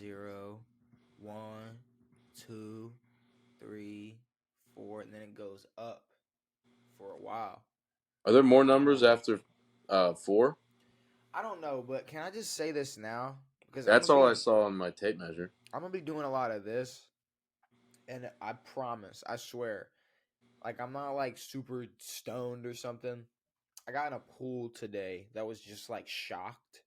0, 1, 2, 3, 4, and then it goes up for a while. Are there more numbers after 4? I don't know, but can I just say this now? Because That's all I saw on my tape measure. I'm gonna be doing a lot of this, and I promise, I swear, like I'm not like super stoned or something. I got in a pool today that was just like shocked,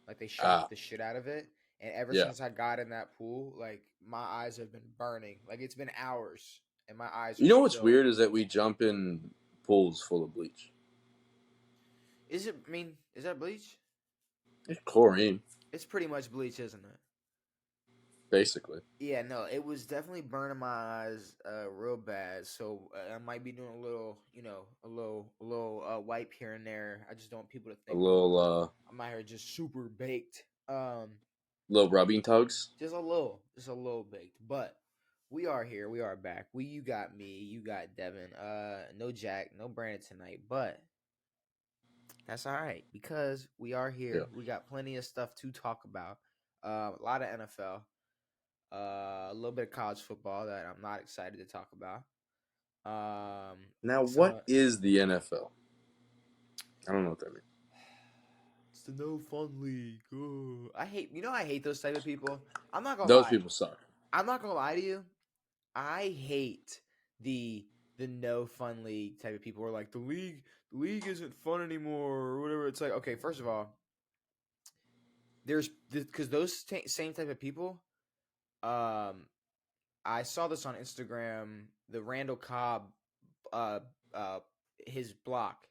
like they shocked the shit out of it, and ever Yeah. since I got in that pool, like my eyes have been burning. Like it's been hours, and my eyes are You know what's still. weird is that we jump in pools full of bleach. Is it? I mean, is that bleach? It's chlorine, It's pretty much bleach, isn't it? basically. Yeah, no, it was definitely burning my eyes real bad. So I might be doing a little, a little wipe here and there. I just don't want people to A think little I'm out here just super baked. little rubbing tugs. Just a little baked. But we are here. We are back. You got me. You got Devin. No Jack, no Brandon tonight, but that's all right because we are here. Yeah. We got plenty of stuff to talk about. A lot of NFL. A little bit of college football that I'm not excited to talk about. Now, what is the NFL? I don't know what that means. It's the no fun league. Ooh. I hate those type of people. I'm not gonna Those lie. people suck. I'm not gonna lie to you. I hate the no fun league type of people who are like the league isn't fun anymore or whatever. It's like, okay, first of all, there's because those same type of people. I saw this on Instagram. The Randall Cobb, uh, uh, his block.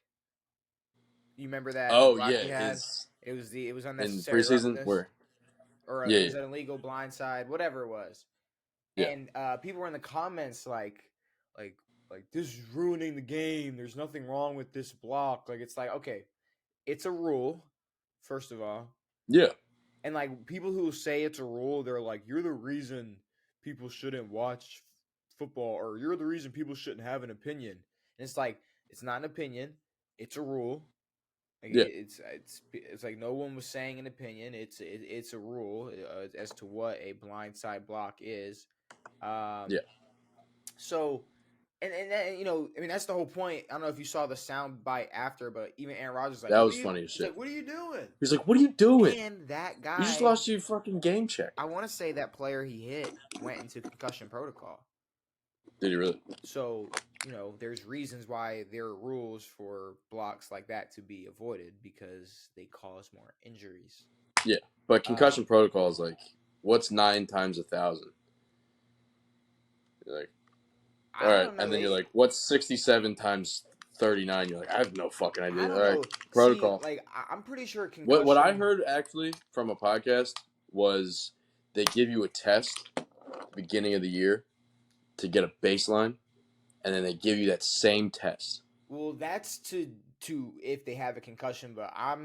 You remember that the Oh block yeah, he had? his It was in unnecessary preseason roughness, where or yeah, it was an illegal blindside, whatever it was. yeah. And people were in the comments like this is ruining the game. There's nothing wrong with this block. Like it's like okay, it's a rule, first of all. Yeah. And like people who say it's a rule, they're like, you're the reason people shouldn't watch football, or you're the reason people shouldn't have an opinion. And it's like it's not an opinion, it's a rule. Like Yeah. it's like no one was saying an opinion. It's a rule as to what a blindside block is. Yeah. So and then, I mean that's the whole point. I don't know if you saw the sound bite after, but even Aaron Rodgers was like, That "What was are you?" funny as He's like, shit. "What are you doing?" He's like, "What are you doing? And that You just guy, lost your fucking game check." I want to say that player he hit went into concussion protocol. Did he really? So, there's reasons why there are rules for blocks like that to be avoided because they cause more injuries. Yeah, but concussion protocol is like, what's 9 times 1,000? You're like, all I right, don't know. and then you're like, what's 67 times 39? You're like, I have no fucking I idea. don't All right, know. See, protocol. like I'm pretty sure What I concussion. heard actually from a podcast was they give you a test beginning of the year to get a baseline, and then they give you that same test. Well, that's to if they have a concussion, but I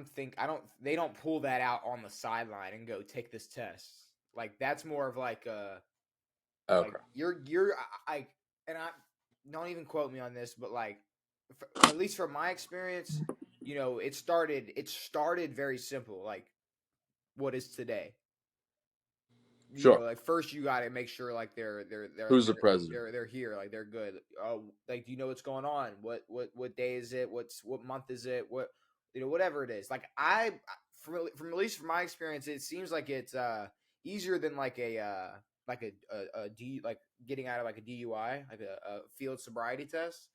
don't they don't pull that out on the sideline and go take this test. Like that's more of like a Okay. like you're I and I don't even quote me on this, but like at least from my experience, it started very simple. Like what is today? Sure. Like first you got to make sure like they're Who's the president? they're here, like they're good. Like do you know what's going on? What day is it? What month is it? Whatever it is. Like from at least from my experience, it seems like it's easier than like a D, like getting out of like a DUI, like a field sobriety test.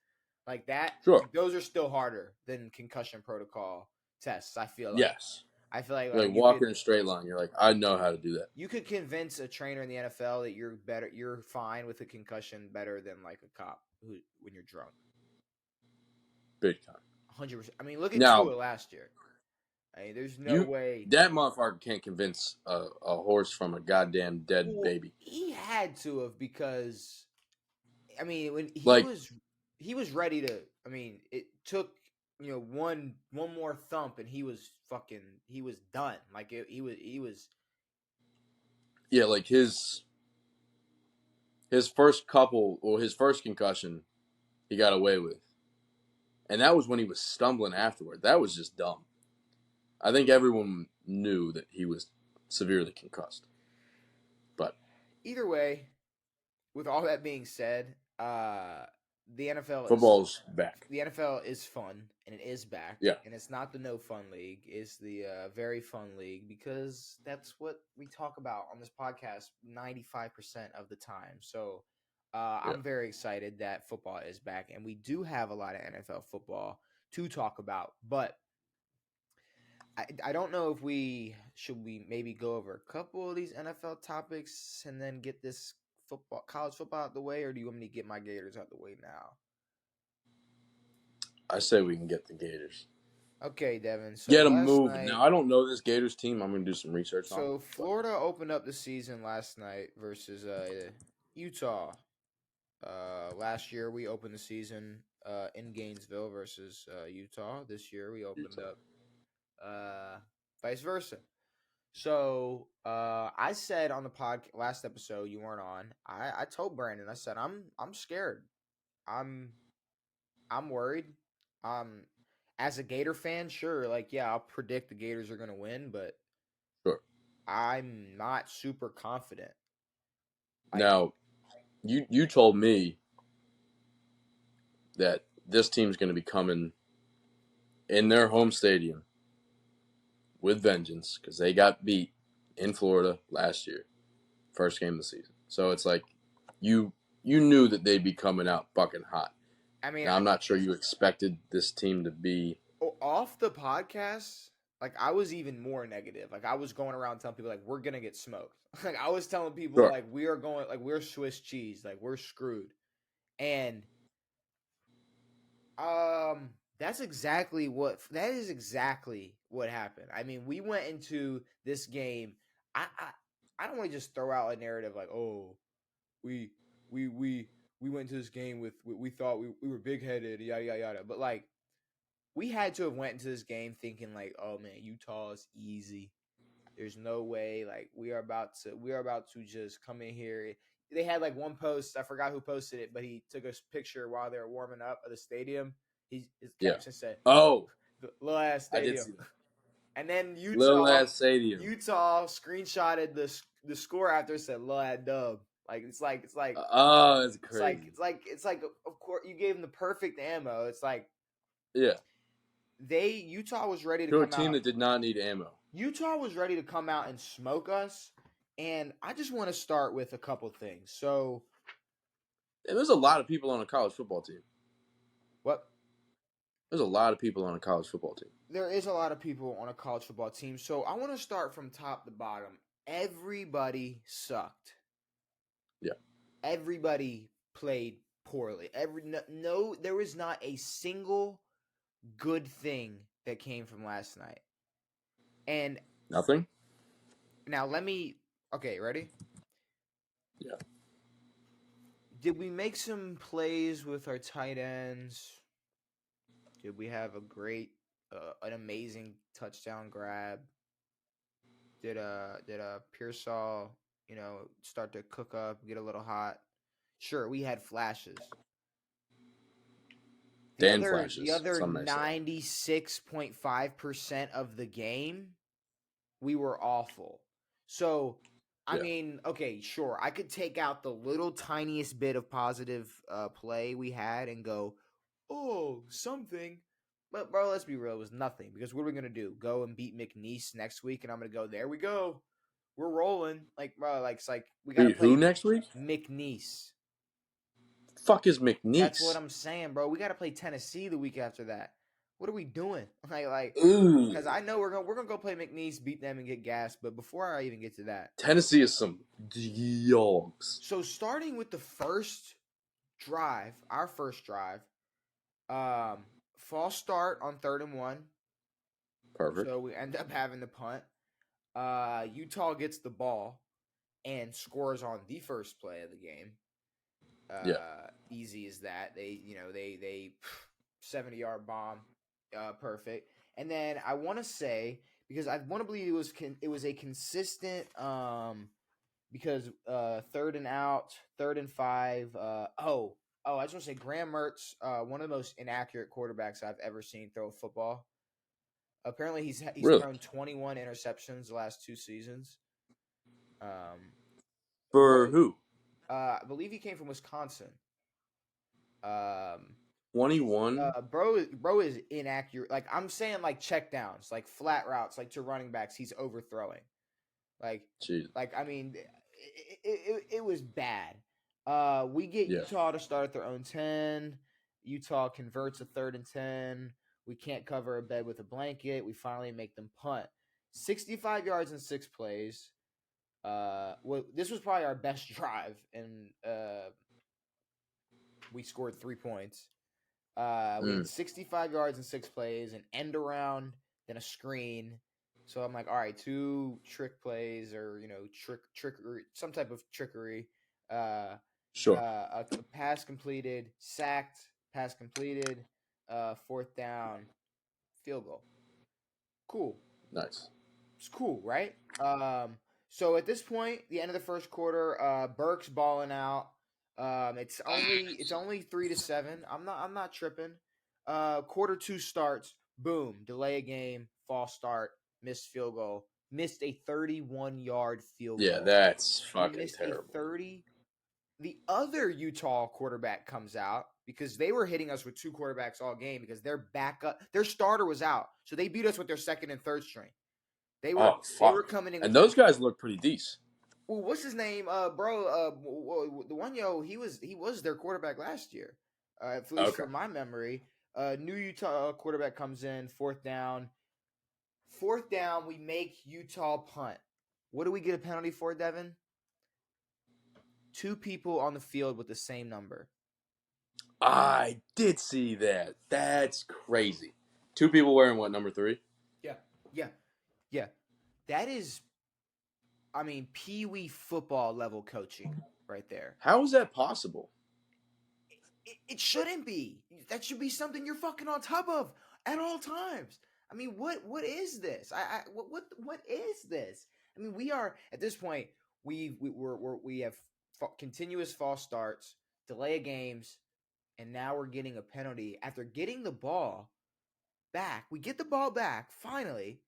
Like that. Sure. Like those are still harder than concussion protocol tests. I feel like. Yes. I feel like, You're like walking in a straight line. You're like, I know how to do that. you could convince a trainer in the NFL that you're fine with a concussion better than like a cop when you're drunk. Big time. 100%. I mean, look at Now, Tua last year. I mean, there's no way that motherfucker can't convince a horse from a goddamn dead baby. He had to have because, I mean, when Like- he was ready to. I mean, it took one more thump and he was done. Like he was. Yeah, like his first couple or his first concussion, he got away with, and that was when he was stumbling afterward. That was just dumb. I think everyone knew that he was severely concussed. either way, with all that being said, the NFL is Football's back. the NFL is fun and it is back. Yeah. And it's not the no fun league; it's the very fun league because that's what we talk about on this podcast 95% of the time. So Yeah. I'm very excited that football is back, and we do have a lot of NFL football to talk about. But I don't know if we maybe go over a couple of these NFL topics and then get this college football out the way, or do you want me to get my Gators out the way now? I say we can get the Gators. Okay, Devin. So Get them last moving. night, Now, I don't know this Gators team. I'm going to do some research on so them. Florida opened up the season last night versus Utah. Last year we opened the season in Gainesville versus Utah. This year we opened up vice versa. So I said on the last episode you weren't on. I told Brandon, I said I'm scared. I'm worried. As a Gator fan, sure, like yeah, I'll predict the Gators are gonna win, but Sure. I'm not super confident. Like, Now, you told me that this team's going to be coming in their home stadium with vengeance because they got beat in Florida last year, first game of the season. So it's like you knew that they'd be coming out fucking hot. I mean, Now, I'm not sure you expected this team to be. off the podcast, like I was even more negative. Like I was going around telling people like we're gonna get smoked. Like I was telling people Sure. like we are going like we're Swiss cheese, like we're screwed. And that is exactly what happened. I mean, we went into this game. I don't want to just throw out a narrative like, oh, we we we we went into this game with we thought we were big headed, yada yada yada. But like we had to have went into this game thinking like, oh man, Utah is easy. There's no way like we are about to just come in here. They had like one post, I forgot who posted it, but he took a picture while they were warming up at the stadium. His caption said, Oh, the little ass I did stadium. see that. And then Little ass stadium. Utah screenshotted the score after, said little ass dub. Like it's like Oh, that's crazy. it's like of course you gave them the perfect ammo. It's like Yeah. Utah was ready to To a come team out. that did not need ammo. Utah was ready to come out and smoke us, and I just want to start with a couple things. So, And there's a lot of people on a college football team. what? There's a lot of people on a college football team. There is a lot of people on a college football team. So I want to start from top to bottom. Everybody sucked. Yeah. Everybody played poorly. There was not a single good thing that came from last night. And nothing. Now okay, ready? Yeah. Did we make some plays with our tight ends? Did we have an amazing touchdown grab? Did Pearsall, start to cook up, get a little hot? Sure, we had flashes. The other 96.5% of the game, we were awful. So, I mean, okay, sure, I could take out the little tiniest bit of positive play we had and go, oh, something. But, bro, let's be real, it was nothing. Because what are we going to do? Go and beat McNeese next week? And I'm going to go, there we go. We're rolling. Like, bro, like, it's like, we got to play who next week? McNeese. Fuck is McNeese? That's what I'm saying, bro. We got to play Tennessee the week after that. What are we doing? Like, because I know we're gonna go play McNeese, beat them, and get gas. But before I even get to that, Tennessee is some dogs. So starting with the first drive, our first drive, false start on 3rd and 1. Perfect. So we end up having to punt. Utah gets the ball and scores on the first play of the game. Easy as that. They 70-yard bomb. Perfect. And then I want to say, because I want to believe it was a consistent because 3rd and out, 3rd and 5. I just want to say Graham Mertz, one of the most inaccurate quarterbacks I've ever seen throw a football. Apparently he's really? thrown 21 interceptions the last 2 seasons. For Bro, who? I believe he came from Wisconsin. Um, 21? bro is inaccurate. Like I'm saying, like check downs, like flat routes, like to running backs, he's overthrowing. Like, Jeez. I mean, it was bad. We get Yeah. Utah to start at their own 10. Utah converts a 3rd and 10. We can't cover a bed with a blanket. We finally make them punt. 65 yards in 6 plays. This was probably our best drive, and we scored 3 points. We had Mm. 65 yards in 6 plays, an end around, then a screen. So I'm like, all right, 2 trick plays, or trickery, some type of trickery. Uh, Sure. a pass completed, sacked, pass completed, 4th down, field goal. Cool. Nice. It's cool, right? So at this point, the end of the first quarter, Burke's balling out. It's only 3-7. I'm not tripping. Quarter 2 starts. Boom, delay a game, false start, missed field goal, missed a 31-yard field Yeah, goal. that's We fucking missed a terrible. 30. The other Utah quarterback comes out because they were hitting us with 2 quarterbacks all game because their starter was out, so they beat us with their second and third string. They were Oh, they were fuck. coming in And with those guys look pretty decent. well, what's his name, bro? The one he was their quarterback last year, at least Okay. from my memory. New Utah quarterback comes in, 4th down. 4th down, we make Utah punt. What do we get a penalty for, Devin? 2 people on the field with the same number. I did see that. That's crazy. 2 people wearing what, number 3? Yeah, yeah, yeah. That is, I mean, pee-wee football level coaching right there. How is that possible? It shouldn't be. That should be something you're fucking on top of at all times. I mean, what is this? What is this? I mean, we are at this point. We have continuous false starts, delay of games, and now we're getting a penalty after getting the ball back. We get the ball back finally.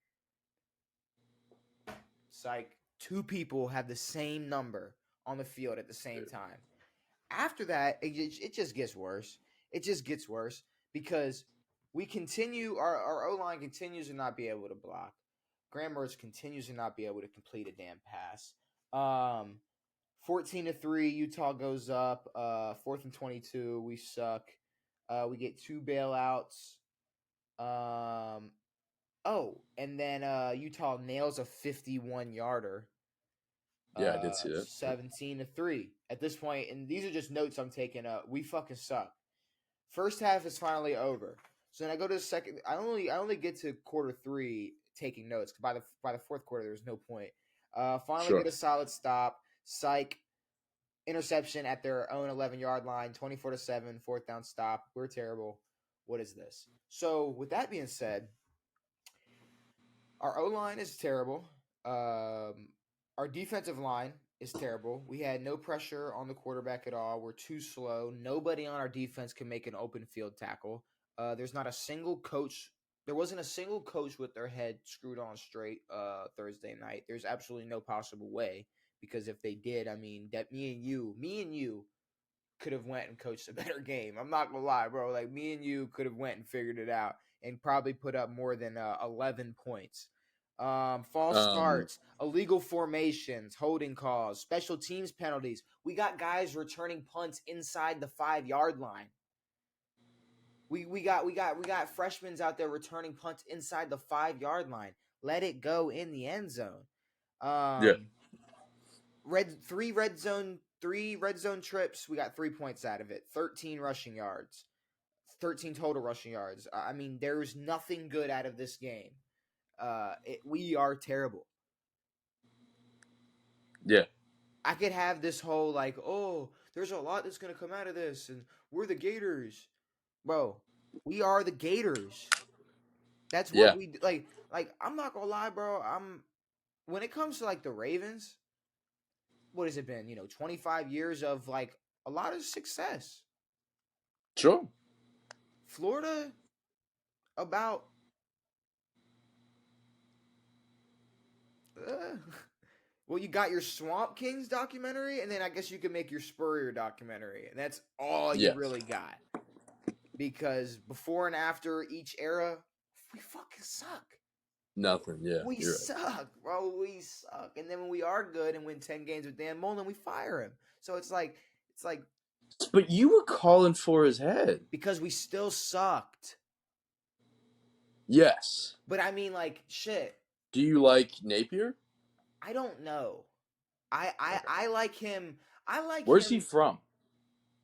Psych. 2 people have the same number on the field at the same time. After that, it just gets worse. It just gets worse because we continue, our O line continues to not be able to block. Graham Mertz continues to not be able to complete a damn pass. 14-3, Utah goes up. 4th and 22, we suck. We get 2 bailouts. And then Utah nails a 51-yarder. Yeah, I did see that. 17-3. At this point, and these are just notes I'm taking up. We fucking suck. First half is finally over. So then I go to the second. I only get to quarter 3 taking notes. By the fourth quarter, there was no point. Finally Sure. get a solid stop. Psych. Interception at their own 11-yard line. 24-7. 4th down stop. We're terrible. What is this? So with that being said, our O line is terrible. Our defensive line is terrible. We had no pressure on the quarterback at all. We're too slow. Nobody on our defense can make an open field tackle. There's not a single coach. There wasn't a single coach with their head screwed on straight Thursday night. There's absolutely no possible way, because if they did, I mean, that me and you could have went and coached a better game. I'm not gonna lie, bro. Like, me and you could have went and figured it out and probably put up more than 11 points. False Um, starts, illegal formations, holding calls, special teams penalties. We got guys returning punts inside the 5-yard line. We got freshmen out there returning punts inside the 5-yard line. Let it go in the end zone. yeah. Three red zone trips. We got 3 points out of it. 13 rushing yards. 13 total rushing yards. I mean, there's nothing good out of this game. We are terrible. Yeah. I could have this whole like, oh, there's a lot that's gonna come out of this, and we're the Gators, bro. We are the Gators. That's what Yeah. we like. Like, I'm not gonna lie, bro. When it comes to like the Ravens, what has it been? 25 years of like a lot of success. Sure. Florida, about uh, Well, you got your Swamp Kings documentary, and then I guess you could make your Spurrier documentary, and that's all you Yes. really got. Because before and after each era, we fucking suck. Nothing. Yeah, We you're right. suck, bro. We suck. And then when we are good and win 10 games with Dan Mullen, we fire him. So it's like But you were calling for his head. because we still sucked. Yes. But I mean, like, shit. Do you like Napier? I don't know. I like him. I like Where's him. he from?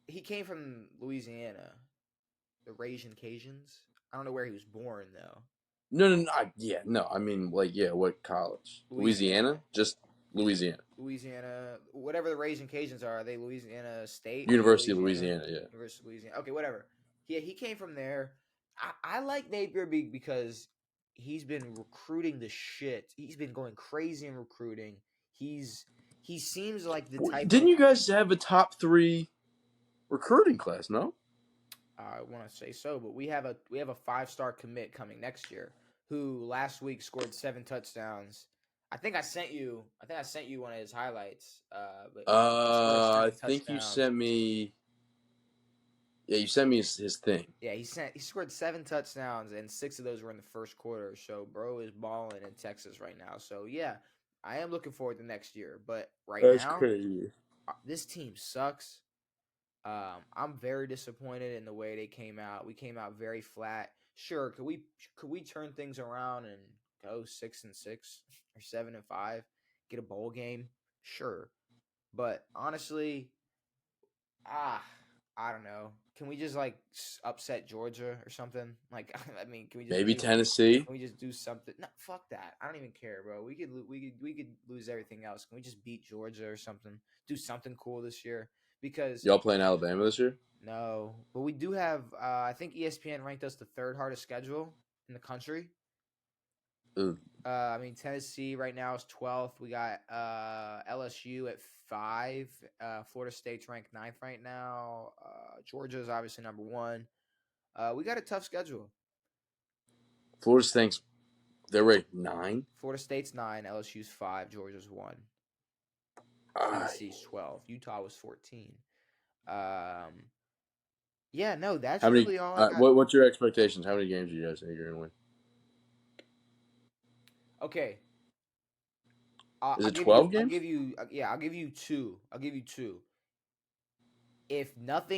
He came from Louisiana. The Ragin' Cajuns. I don't know where he was born though. No. I mean, like, yeah, what college? Louisiana? Just Louisiana. Louisiana, whatever the Ragin' Cajuns are they Louisiana State? University of Louisiana, yeah. University of Louisiana. Okay, whatever. Yeah, he came from there. I like Napier because he's been recruiting the shit. He's been going crazy in recruiting. He seems like the type. Didn't you guys have a top 3 recruiting class? No. I want to say so, but we have a 5-star commit coming next year who last week scored 7 touchdowns. I think I sent you one of his highlights. But I think you sent me. Yeah, you sent me his thing. Yeah, he scored 7 touchdowns and 6 of those were in the first quarter. So bro is balling in Texas right now. So yeah, I am looking forward to next year. But That's now, crazy. This team sucks. I'm very disappointed in the way they came out. We came out very flat. Sure, could we turn things around and go 6-6 or 7-5, get a bowl game? Sure, but honestly, I don't know. Can we just like upset Georgia or something? Like, I mean, can we just Maybe Tennessee? Can we just do something? No, fuck that. I don't even care, bro. We could lose everything else. Can we just beat Georgia or something? Do something cool this year because y'all playing Alabama this year? No, but we do have. I think ESPN ranked us the 3rd hardest schedule in the country. Ooh. I mean, Tennessee right now is 12th. We got LSU at 5. Florida State's ranked 9th right now. Georgia is obviously number 1. We got a tough schedule. Florida State's they're ranked 9. Florida State's 9. LSU's 5. Georgia's 1. Tennessee's 12. Utah was 14. Yeah, no, that's really all I got. What's your expectations? How many games do you guys think you're gonna win? Okay. Is it 12 games? I'll give you 2. I'll give you 2. If not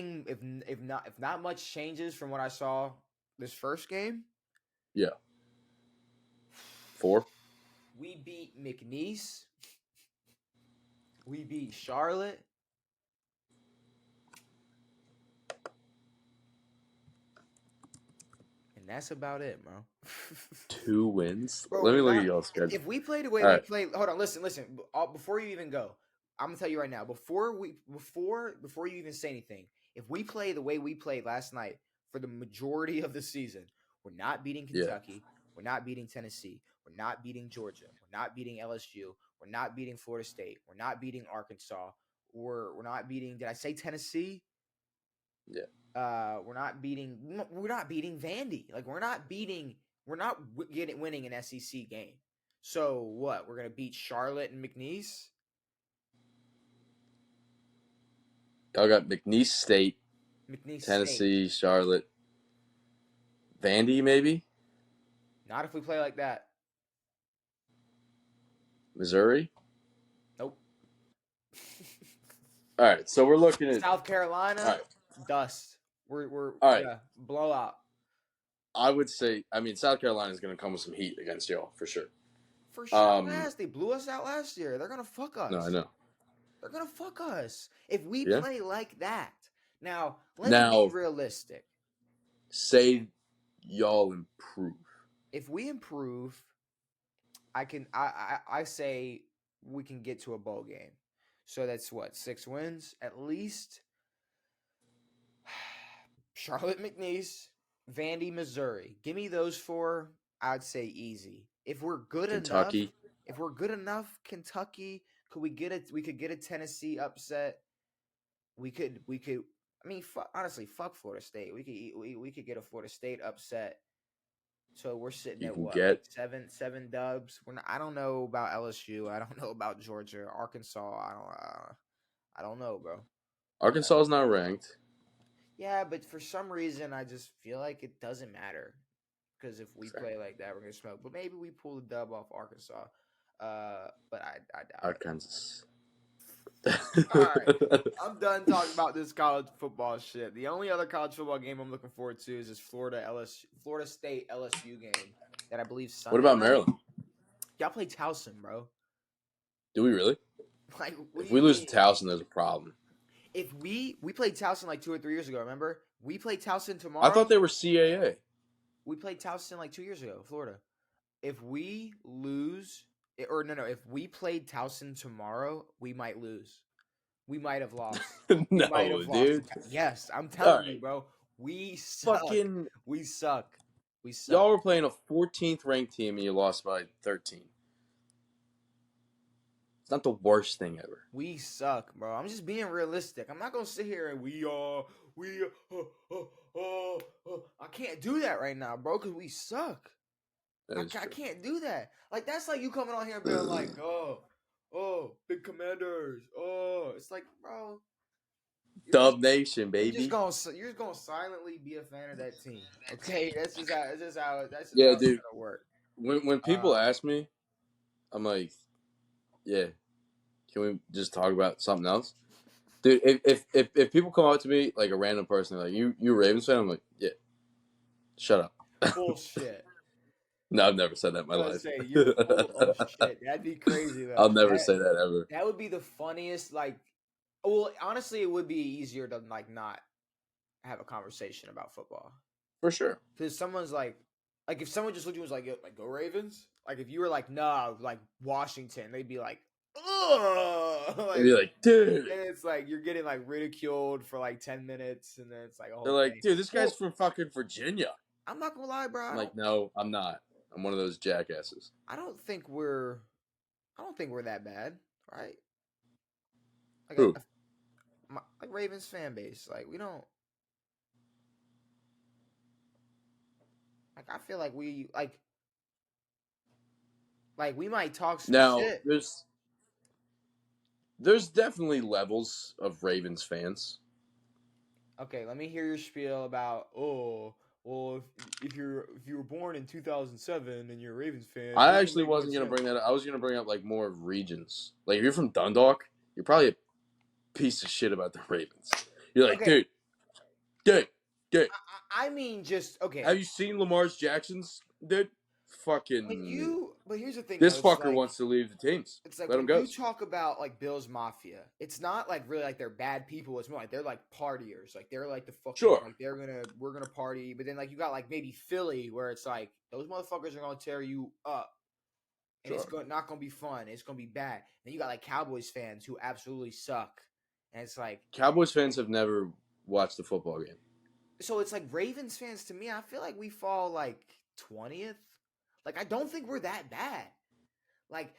much changes from what I saw this first game. Yeah. 4. We beat McNeese. We beat Charlotte. And that's about it, bro. 2 wins? Bro, let me look at y'all's schedule. If we play the way we play, hold on, listen. Before you even go, I'm gonna tell you right now. Before you even say anything, if we play the way we played last night for the majority of the season, we're not beating Kentucky. Yeah. We're not beating Tennessee. We're not beating Georgia. We're not beating LSU. We're not beating Florida State. We're not beating Arkansas. We're not beating. Did I say Tennessee? Yeah. We're not beating Vandy. Like we're not winning an SEC game. So what? We're gonna beat Charlotte and McNeese. Y'all got McNeese State, Tennessee, Charlotte, Vandy, maybe. Not if we play like that. Missouri. Nope. All right, so we're looking at South Carolina. All right. Dust. We're all right. Yeah, blowout. I would say, South Carolina is going to come with some heat against y'all for sure. For sure, they blew us out last year. They're gonna fuck us. No, I know. They're gonna fuck us if we play like that. Now, let's be realistic. Say y'all improve. If we improve, I say we can get to a bowl game. So that's what, 6 wins at least. Charlotte, McNeese, Vandy, Missouri. Give me those 4. I'd say easy. If we're good enough, Kentucky, we could get a Tennessee upset. We could. I mean, honestly, fuck Florida State. We could get a Florida State upset. So we're sitting You at can what, like get seven dubs. We're not, I don't know about LSU. I don't know about Georgia, Arkansas. I don't know, bro. Arkansas is not ranked. Yeah, but for some reason, I just feel like it doesn't matter because if we play like that, we're gonna smoke. But maybe we pull the dub off Arkansas. But I doubt it. Arkansas. All right, I'm done talking about this college football shit. The only other college football game I'm looking forward to is this Florida State LSU game that I believe What Sunday about night. Maryland? Y'all play Towson, bro. Do we really? Like, what If do we you lose to mean? Towson, there's a problem. If we played Towson like 2 or 3 years ago, remember? We play Towson I tomorrow. thought they were CAA. We played Towson like 2 years ago, Florida. If we lose, or no, if we played Towson tomorrow, we might lose. We might have lost. We might No, have lost. dude. Yes, I'm All telling you, right. bro. We suck. Fucking We suck. We suck. y'all were playing a 14th ranked team and you lost by 13. It's not the worst thing ever. We suck, bro. I'm just being realistic. I'm not gonna sit here and I can't do that right now, bro, because we suck. That is I true. can't do that. Like that's like you coming on here and being like, big commanders. It's like, bro, Dub Nation, you're baby. you're just gonna silently be a fan of that team. Okay, that's just how it's Yeah, dude. gonna work. When people ask me, I'm like, yeah, can we just talk about something else? Dude, if people come up to me like a random person, like you a Ravens fan, I'm like, yeah, shut up. Bullshit. No, I've never said that in my I was life. gonna say you're full of shit. That'd be crazy though. I'll never say that ever. That would be the funniest. Like, well, honestly, it would be easier to like not have a conversation about football For sure. because someone's like if someone just looked at you and was like, "Yo, like go Ravens." Like if you were like, "Nah, like Washington," they'd be like, "Ugh." They'd be like, dude. And it's like you're getting like ridiculed for like 10 minutes, and then it's like a whole They're like, thing. dude, this guy's from fucking Virginia. I'm not gonna lie, bro. I'm like, no, I'm not. I'm one of those jackasses. I don't think we're that bad, right? Like Who? like Ravens fan base, like we don't. Like I feel like we like we might talk some Now, shit. there's definitely levels of Ravens fans. Okay, let me hear your spiel about well if you were born in 2007 and you're a Ravens fan. I actually wasn't gonna bring that up. I was gonna bring up like more regions. Like if you're from Dundalk, you're probably a piece of shit about the Ravens. You're like, Okay. dude. I mean, just okay. Have you seen Lamar's Jackson's, dude? Fucking. But here's the thing. This though, fucker wants to leave the teams. It's like Let him when go. you talk about like Bills Mafia, it's not like really like they're bad people. It's more like they're like partiers. Like they're like the fucking Sure. like we're gonna party. But then like you got like maybe Philly where it's like those motherfuckers are gonna tear you up. And Sure. it's not gonna be fun. It's gonna be bad. Then you got like Cowboys fans who absolutely suck. And it's like Cowboys fans have never watched a football game. so it's like Ravens fans to me, I feel like we fall like 20th. Like I don't think we're that bad. Like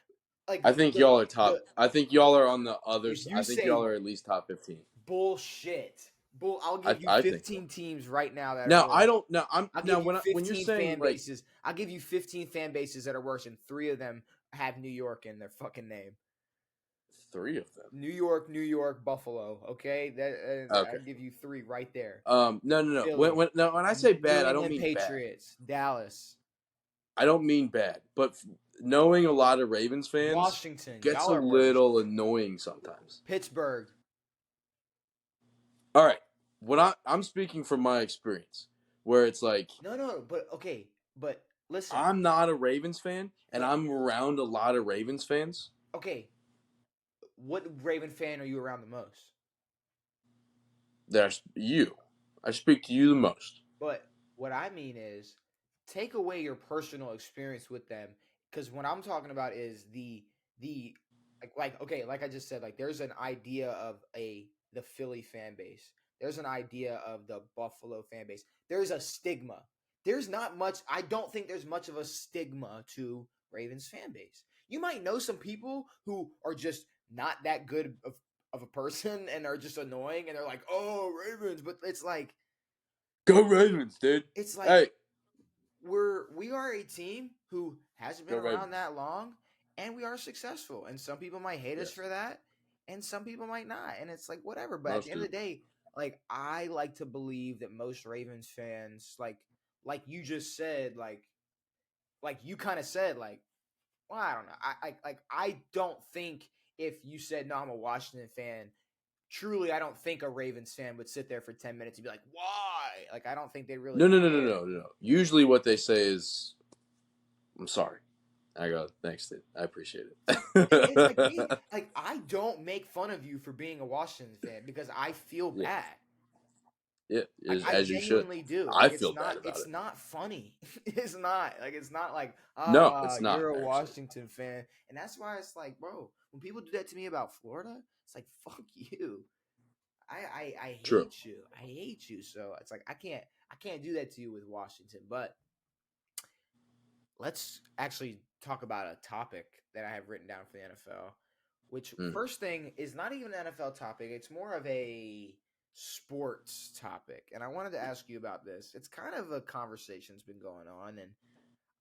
I think y'all are top. I think y'all are on the others. I think y'all are at least top 15. Bullshit. I'll give you 15 teams right now that now are I don't. Now I'll now give you when you're saying fan like bases, I'll give you 15 fan bases that are worse, and 3 of them have New York in their fucking name. 3 of them. New York, Buffalo. Okay, Okay. I'll give you 3 right there. No. Philly, When I say bad, I don't mean Patriots, bad. Dallas. I don't mean bad, but knowing a lot of Ravens fans, Washington gets a little annoying sometimes. Pittsburgh. All right, I'm speaking from my experience, where it's like No, but okay, but listen, I'm not a Ravens fan, and I'm around a lot of Ravens fans. Okay, what Raven fan are you around the most? There's you. I speak to you the most. But what I mean is, take away your personal experience with them, because what I'm talking about is the like I just said, like there's an idea of the Philly fan base. There's an idea of the Buffalo fan base. There's a stigma. There's not much. I don't think there's much of a stigma to Ravens fan base. You might know some people who are just not that good of a person and are just annoying, and they're like, "Oh, Ravens," but it's like, go Ravens, dude. it's like, hey, we are a team who hasn't been Go around Ravens. that long, and we are successful. And some people might hate us Yes. for that, and some people might not. And it's like whatever. But at the Most end of do. the day, like I like to believe that most Ravens fans, like you just said, like you kind of said, like, well, I don't know. I don't think if you said no, I'm a Washington fan. Truly, I don't think a Ravens fan would sit there for 10 minutes and be like, "Why?" Like, I don't think they really No, no, no, no, care. no, no. Usually, what they say is, "I'm sorry." I go, "Thanks, dude. I appreciate It's like it." me. Like, I don't make fun of you for being a Washington fan because I feel Yeah, bad. yeah, Like, I as you should. genuinely do. I Like, feel bad about it's it. not funny. It's not like it's not like No, it's not you're a actually. Washington fan, and that's why it's like, bro, when people do that to me about Florida, it's like, fuck you. I True. hate you. I hate you. So it's like I can't do that to you with Washington. But let's actually talk about a topic that I have written down for the NFL. Which Mm. first thing is not even an NFL topic. It's more of a sports topic. And I wanted to ask you about this. It's kind of a conversation's been going on, and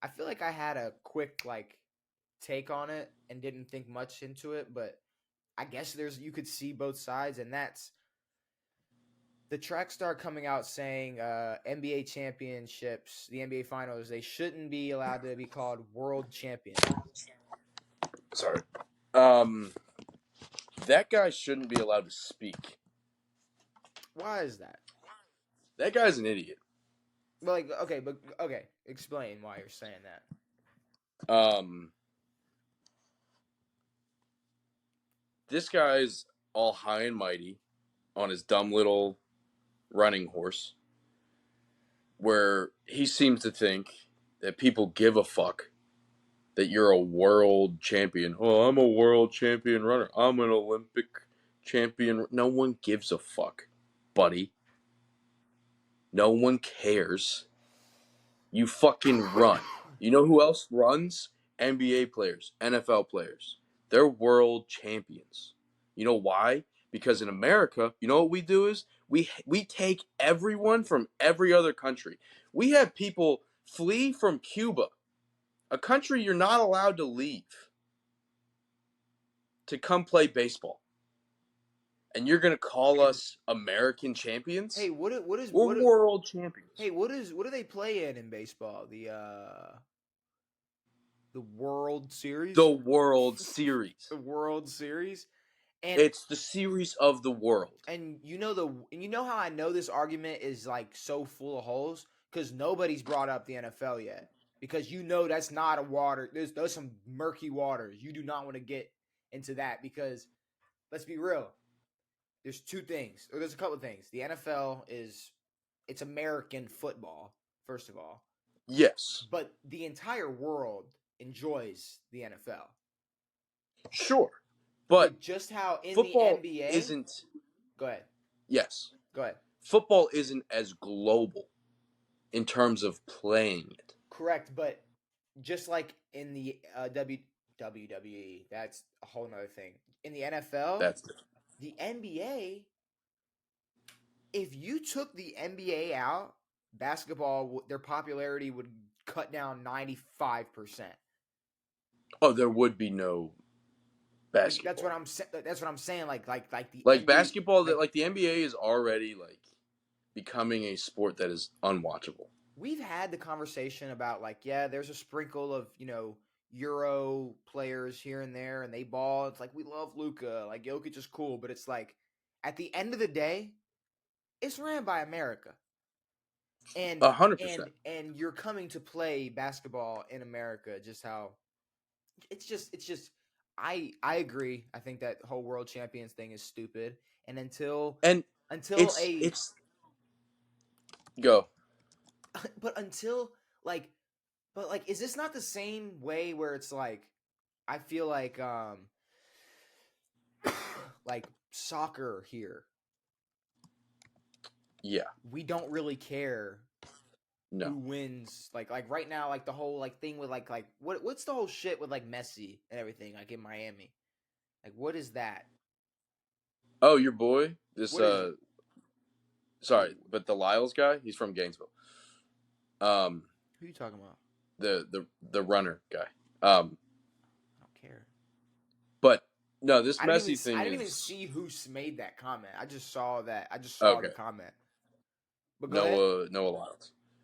I feel like I had a quick like take on it and didn't think much into it, but I guess there's you could see both sides, and that's the track star coming out saying NBA championships, the NBA finals, they shouldn't be allowed to be called world champions. Sorry. Um, that guy shouldn't be allowed to speak. Why is that? That guy's an idiot. Well, like, okay, but okay, explain why you're saying that. Um, this guy's all high and mighty on his dumb little running horse, where he seems to think that people give a fuck that you're a world champion. Oh, I'm a world champion runner. I'm an Olympic champion. No one gives a fuck, buddy. No one cares. You fucking run. You know who else runs? NBA players, NFL players. They're world champions. You know why? Because in America, you know what we do is we take everyone from every other country. We have people flee from Cuba, a country you're not allowed to leave, to come play baseball. And you're gonna call us American champions? Hey, We're world hey, champions. what do they play in baseball? The World The Series? World Series. The World Series? And It's the series of the world. and you know how I know this argument is like so full of holes because nobody's brought up the NFL yet because you know that's not a water. There's some murky waters. You do not want to get into that because let's be real. There's two things, or there's a couple of things. The NFL is it's American football first of all, Yes. but the entire world enjoys the NFL. Sure. But But just how in the football NBA, isn't, go ahead, yes. go ahead. Football isn't as global in terms of playing it. Correct, but just like in the WWE, that's a whole nother thing. In the NFL, That's different. the NBA, if you took the NBA out, basketball, their popularity would cut down 95%. Oh, there would be no Like basketball. that's what I'm saying. Like the Like NBA, basketball, that like the NBA is already like becoming a sport that is unwatchable. we've had the conversation about like, yeah, there's a sprinkle of, Euro players here and there and they ball. It's like we love Luca, like Jokic is cool, but it's like at the end of the day, it's ran by America. And 100%. and you're coming to play basketball in America, just how it's just I agree. I think that whole world champions thing is stupid. And And until it's a it's go. but until like but like is this not the same way where it's like I feel like soccer here Yeah. we don't really care No. who wins like right now like the whole like thing with like what's the whole shit with like Messi and everything like in Miami, like what is that, Oh, your boy? This what is sorry, but the Lyles guy, he's from Gainesville. Um Who you talking about? The runner guy. I don't care. But no, this I didn't Messi thing I didn't even is see who made that comment. I just saw that. I just saw the okay. comment. But go ahead. Noah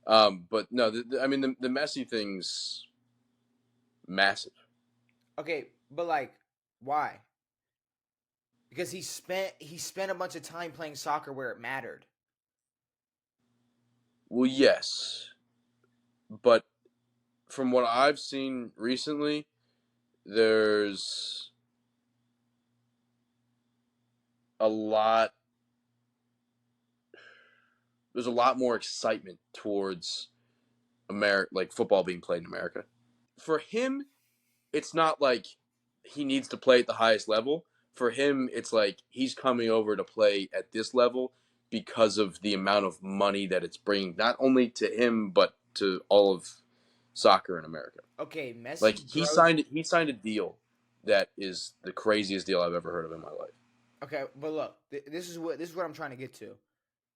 Lyles. But no, I mean the Messi thing's massive. Okay, but like, why? Because he spent a bunch of time playing soccer where it mattered. Well, yes, but from what I've seen recently, there's a lot. There's a lot more excitement towards like football being played in America. For him, it's not like he needs to play at the highest level. For him, it's like he's coming over to play at this level because of the amount of money that it's bringing, not only to him but to all of soccer in America. Okay, Messi Like grows. he signed a deal that is the craziest deal I've ever heard of in my life. Okay, but look, this is what I'm trying to get to.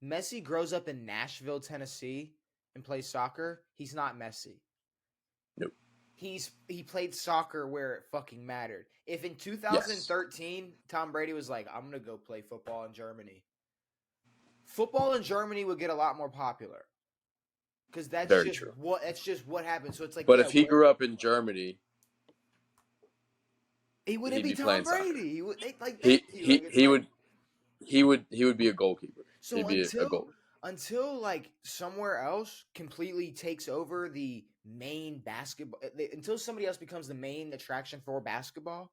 Messi grows up in Nashville, Tennessee, and plays soccer. He's not Messi. Nope. He played soccer where it fucking mattered. If in Yes. 2013 Tom Brady was like, I'm gonna go play football in Germany, football in Germany would get a lot more popular. Because Very true. that's just what happened. So it's like, But yeah, if he grew up in Germany, he wouldn't he'd be be Tom playing soccer. Brady. He would like He thank you. he Like it's he like would he would be a goalkeeper. so He'd be a goalie. until like somewhere else completely takes over the main basketball until somebody else becomes the main attraction for basketball.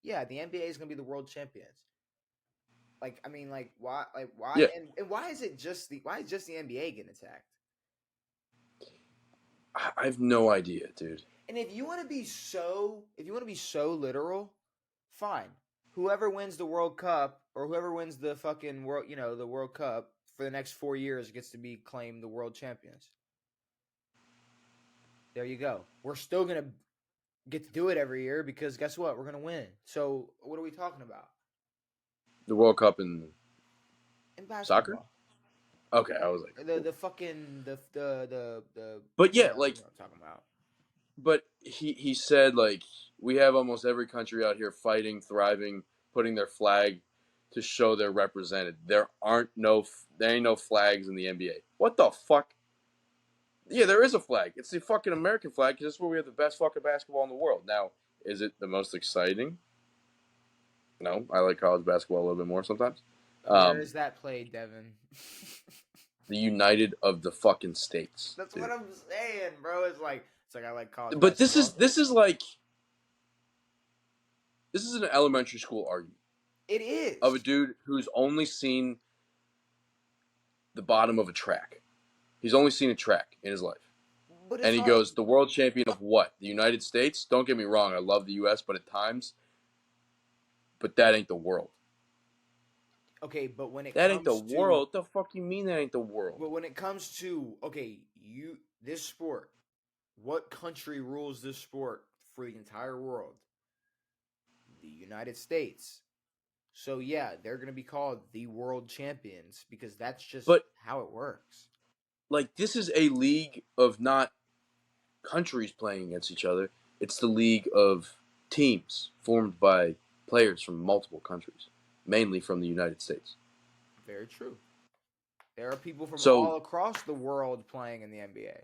Yeah, the NBA is gonna be the world champions. Like I mean, why Yeah, and why is it just the NBA getting attacked? I have no idea, dude. And if you want to be so literal, fine. Whoever wins the World Cup or whoever wins the fucking world, the World Cup for the next 4 years gets to be claimed the world champions. There you go. We're still going to get to do it every year because guess what? We're going to win. So, what are we talking about? The World Cup in In soccer? basketball. Okay, I was like, The fucking the but you yeah, know, like, what I'm talking about. but he said like we have almost every country out here fighting, thriving, putting their flag to show they're represented. There ain't no flags in the NBA. What the fuck? Yeah, there is a flag. It's the fucking American flag because that's where we have the best fucking basketball in the world. Now, is it the most exciting? No, I like college basketball a little bit more sometimes. Where is that played, Devin? The United of the fucking States. That's dude. what I'm saying, bro. It's like I like college But basketball. this is like this is an elementary school argument It is. of a dude who's only seen the bottom of a track. He's only seen a track in his life. But And it's he all goes, the world champion of what? The United States? Don't get me wrong, I love the US, but at times, but that ain't the world. okay, but when it That comes ain't the world. What the fuck you mean that ain't the world? But when it comes to this sport, what country rules this sport for the entire world? The United States. So yeah, they're gonna be called the world champions because that's just But how it works. like this is a league of not countries playing against each other. It's the league of teams formed by players from multiple countries, mainly from the United States. Very true. There are people from So, all across the world playing in the NBA.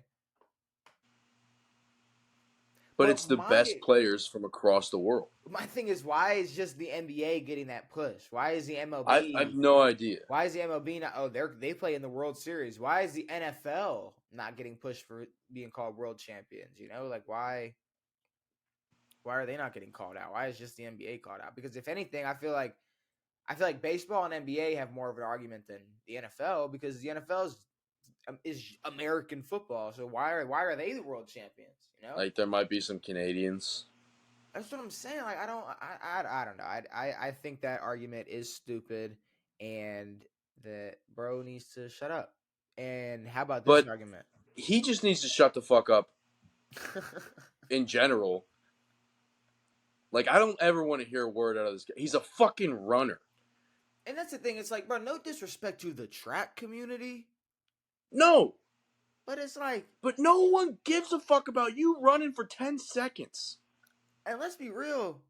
but But it's the best players from across the world. my thing is, why is just the NBA getting that push? Why is the I MLB? have no idea. Why is the MLB not? Oh, they play in the World Series. Why is the NFL not getting pushed for being called world champions? Like why? Why are they not getting called out? Why is just the NBA called out? Because if anything, I feel like baseball and NBA have more of an argument than the NFL because the NFL is American football. So why are they the world champions? Like there might be some Canadians. That's what I'm saying. Like I don't know. I think that argument is stupid, and that bro needs to shut up. And how about this But argument? he just needs to shut the fuck up in general. Like I don't ever want to hear a word out of this guy. He's a fucking runner. And that's the thing. It's like, bro, no disrespect to the track community. No. But it's like, But no one gives a fuck about you running for 10 seconds. and let's be real.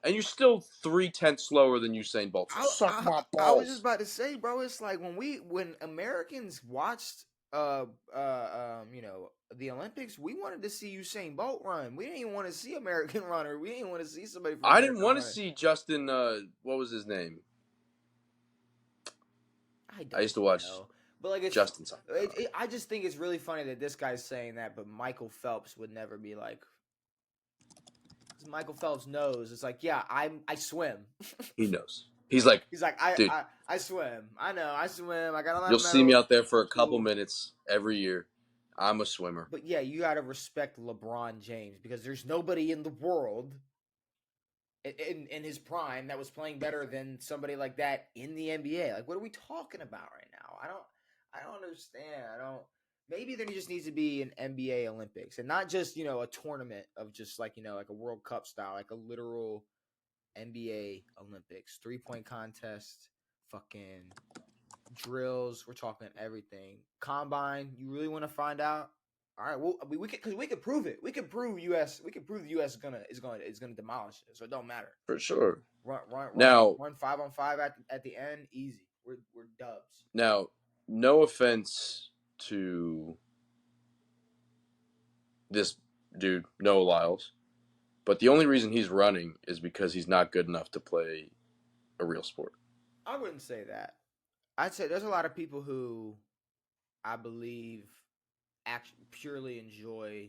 And you're still 3/10 slower than Usain Bolt. So suck my I was just balls. about to say, bro. It's like when Americans watched the Olympics, we wanted to see Usain Bolt run. We didn't even want to see American runner. We didn't want to see somebody from I didn't America want to running. see Justin, what was his name? I used to watch know. But like Justin something. I just think it's really funny that this guy's saying that, but Michael Phelps would never be like. Michael Phelps knows. It's like, yeah, I swim. He knows. He's like, dude, I swim. I know, I swim. I got a lot you'll of see me medals. out there for a couple Cool. minutes every year. I'm a swimmer. But yeah, you got to respect LeBron James because there's nobody in the world in his prime that was playing better than somebody like that in the NBA. Like, what are we talking about right now? I don't understand. I don't. Maybe there just needs to be an NBA Olympics and not just a tournament of just like like a World Cup style, like a literal NBA Olympics, 3-point contest, fucking drills. We're talking everything. Combine. You really want to find out? All right. Well, we could because we could prove it. We could prove U.S. We could prove the U.S. is gonna demolish it. So it don't matter. For sure. Run Now, 5-on-5 at the end. Easy. We're dubs. Now, no offense to this dude, Noah Lyles, but the only reason he's running is because he's not good enough to play a real sport. I wouldn't say that. I'd say there's a lot of people who I believe actually purely enjoy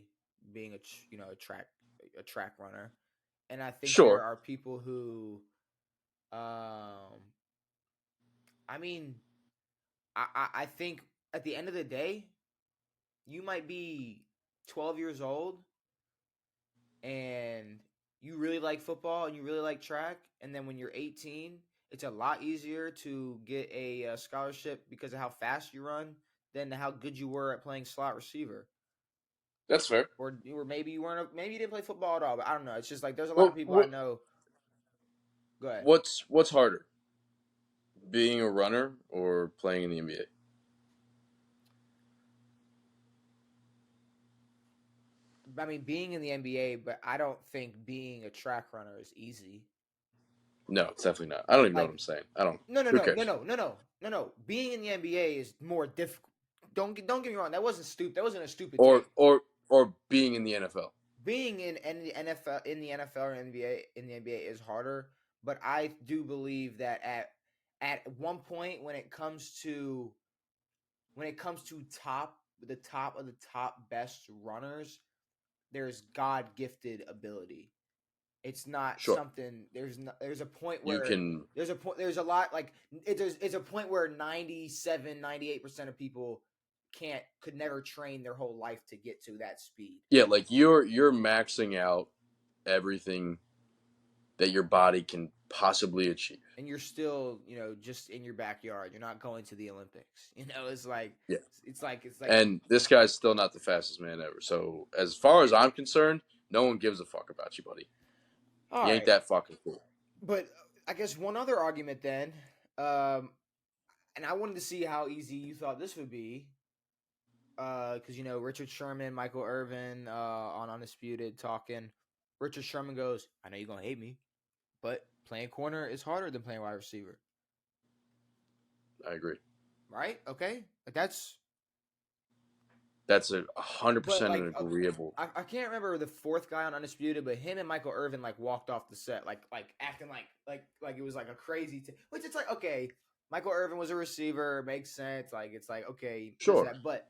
being a track runner, and I think there are people who, I mean, I think at the end of the day, you might be 12 years old and you really like football and you really like track, and then when you're 18, it's a lot easier to get a scholarship because of how fast you run than how good you were at playing slot receiver. That's fair. Or maybe you weren't. Maybe you didn't play football at all. But I don't know. It's just like there's a lot of people I know. Go ahead. What's harder, being a runner or playing in the NBA? I mean, being in the NBA, but I don't think being a track runner is easy. No, it's definitely not. I don't even know what I'm saying. I don't. No. Being in the NBA is more difficult. Don't get me wrong. That wasn't stupid. That wasn't a stupid. Or being in the NFL. Being in the NFL or NBA in the NBA is harder, but I do believe that at one point when it comes to the top of the top best runners, there's God gifted ability. It's not something. There's a point where there's a lot like it's a point where 98% of people could never train their whole life to get to that speed. Yeah, like you're maxing out everything that your body can possibly achieve. And you're still, just in your backyard. You're not going to the Olympics. It's like it's like And this guy's still not the fastest man ever. So as far as I'm concerned, no one gives a fuck about you, buddy. You ain't that fucking cool. But I guess one other argument then, and I wanted to see how easy you thought this would be. Because Richard Sherman, Michael Irvin on Undisputed talking. Richard Sherman goes, "I know you're gonna hate me, but playing corner is harder than playing wide receiver." I agree. Right? Okay, that's a 100% agreeable. I can't remember the fourth guy on Undisputed, but him and Michael Irvin walked off the set like acting like it was like a crazy which it's like, okay, Michael Irvin was a receiver, makes sense. Like it's like, okay, sure, but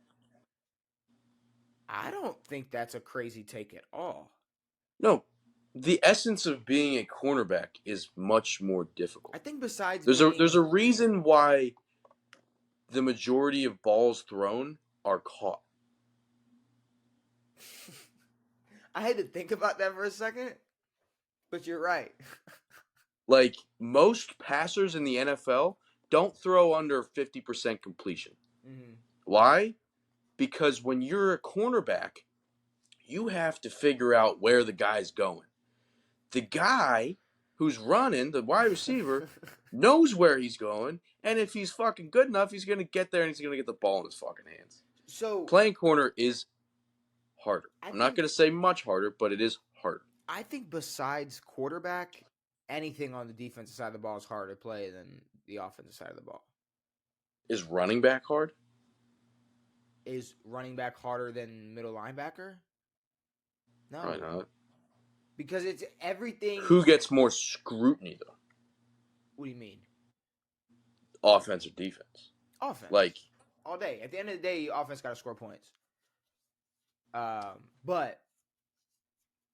I don't think that's a crazy take at all. No, the essence of being a cornerback is much more difficult. I think besides there's a reason why the majority of balls thrown are caught. I had to think about that for a second, but you're right. Like most passers in the NFL don't throw under 50% completion. Mm-hmm. Why? Because when you're a cornerback, you have to figure out where the guy's going. The guy who's running, the wide receiver, knows where he's going, and if he's fucking good enough, he's going to get there and he's going to get the ball in his fucking hands. So Playing corner is harder. I'm not think going to say much harder, but it is harder. I think besides quarterback, anything on the defensive side of the ball is harder to play than the offensive side of the ball. Is running back hard? Is running back harder than middle linebacker? No. Probably not. Because it's everything. Who gets more scrutiny, though? What do you mean? Offense or defense? Offense. Like, all day. At the end of the day, offense got to score points. But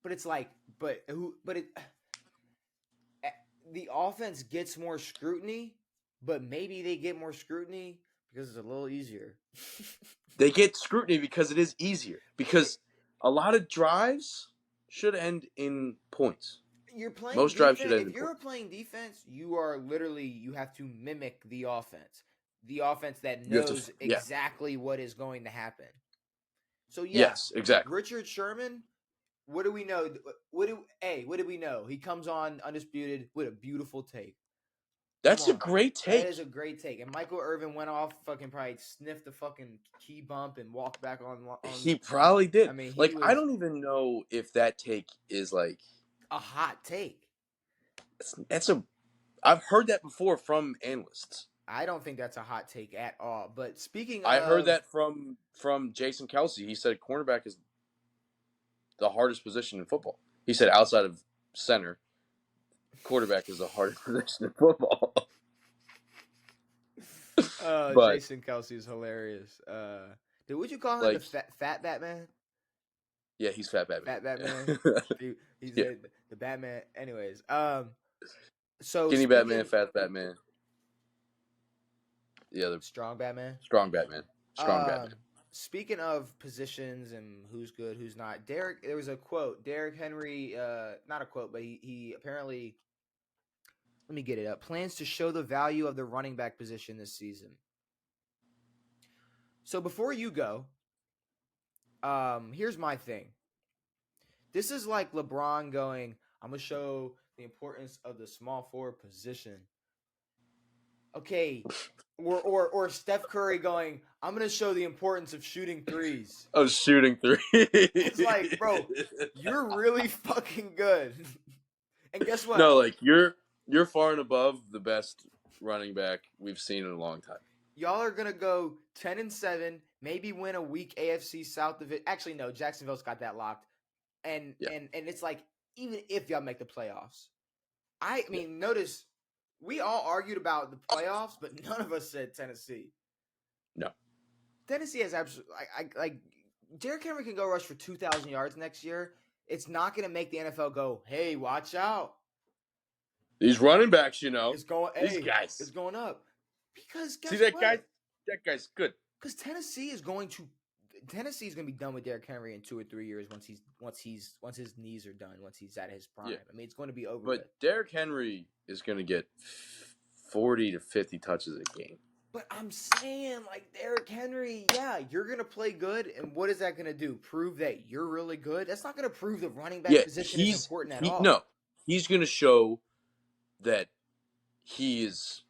it's like, the offense gets more scrutiny, but maybe they get more scrutiny because it's a little easier. they get scrutiny because it is easier. Because a lot of drives should end in points. You're playing Most defense. drives should end in If you're points. playing defense, you have to mimic the offense. The offense that knows exactly what is going to happen. So yes, exactly. Richard Sherman, what do we know? What do we know? He comes on undisputed with a beautiful take. That's a great take. That is a great take. And Michael Irvin went off, fucking probably sniffed the fucking key bump and walked back on. He probably did. I mean, I don't even know if that take is like a hot take. I've heard that before from analysts. I don't think that's a hot take at all. But speaking I heard that from Jason Kelsey. He said cornerback is the hardest position in football. He said outside of center, quarterback is the hardest position in football. Jason Kelsey is hilarious. Dude, would you call him the fat Batman? Yeah, he's Fat Batman. Fat Batman. He's the Batman. Anyways, so Skinny Batman, Fat Batman. The other Strong Batman. Strong Batman. Strong Batman. Speaking of positions and who's good, who's not, there was a quote. Derrick Henry, not a quote, but he apparently, let me get it up, plans to show the value of the running back position this season. So before you go, here's my thing. This is like LeBron going, I'm going to show the importance of the small forward position. Okay. Or Steph Curry going, I'm going to show the importance of shooting threes. Of shooting threes. It's like, bro, you're really fucking good. And guess what? No, like you're far and above the best running back we've seen in a long time. Y'all are going to go 10-7, maybe win a weak AFC South division. Actually, no, Jacksonville's got that locked. And it's like, even if y'all make the playoffs. I mean, notice we all argued about the playoffs, but none of us said Tennessee. No. Tennessee has absolutely like Derrick Henry can go rush for 2,000 yards next year. It's not going to make the NFL go, hey, watch out. These running backs, it's going. These guys, it's going up. Because guess see that what? guy? That guy's good. Because Tennessee is going to be done with Derrick Henry in 2 or 3 years once his knees are done, once he's at his prime. Yeah. I mean, it's going to be over. But Derrick Henry is going to get 40 to 50 touches a game. But I'm saying, like, Derrick Henry, yeah, you're going to play good, and what is that going to do? Prove that you're really good? That's not going to prove the running back position is important at all. No, he's going to show that he is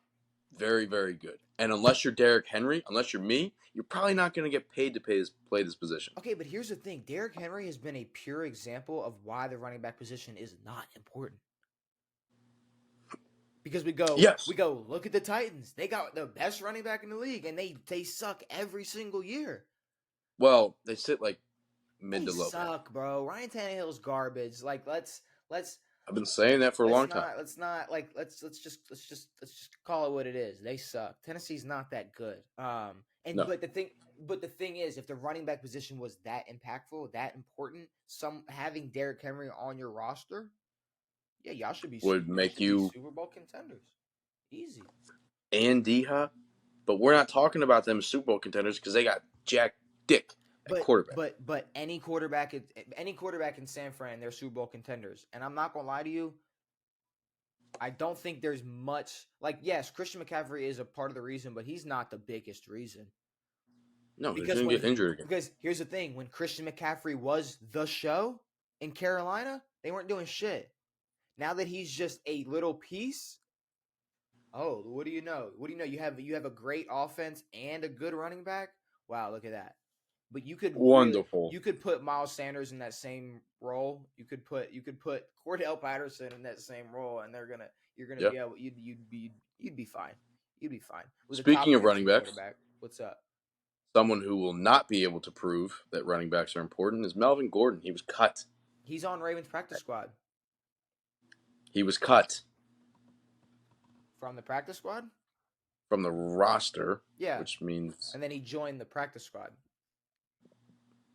very, very good. And unless you're Derrick Henry, unless you're me, you're probably not going to get paid to play this position. Okay, but here's the thing. Derrick Henry has been a pure example of why the running back position is not important. Because we go, look at the Titans. They got the best running back in the league, and they suck every single year. Well, they sit like mid to low. They suck, bro. Ryan Tannehill's garbage. Like, let's. I've been saying that for a long time. Let's just call it what it is. They suck. Tennessee's not that good. But the thing is, if the running back position was that impactful, that important, having Derrick Henry on your roster, yeah, y'all should be Super Bowl contenders. Easy. And D-Hop, but we're not talking about them as Super Bowl contenders because they got Jack Dick. Quarterback. But any quarterback in San Fran, they're Super Bowl contenders. And I'm not gonna lie to you, I don't think there's much yes, Christian McCaffrey is a part of the reason, but he's not the biggest reason. No, he's gonna get injured again. Because here's the thing: when Christian McCaffrey was the show in Carolina, they weren't doing shit. Now that he's just a little piece, Oh, what do you know? What do you know? You have a great offense and a good running back. Wow, look at that. But Wonderful. you could put Miles Sanders in that same role. You could put Cordell Patterson in that same role, and you're gonna Yeah. be able you'd be fine. You'd be fine with a Speaking top of running 15 backs, quarterback. What's up? someone who will not be able to prove that running backs are important is Melvin Gordon. He was cut. He's on Ravens practice squad. He was cut From the practice squad? from the roster, Yeah. which means, And then he joined the practice squad.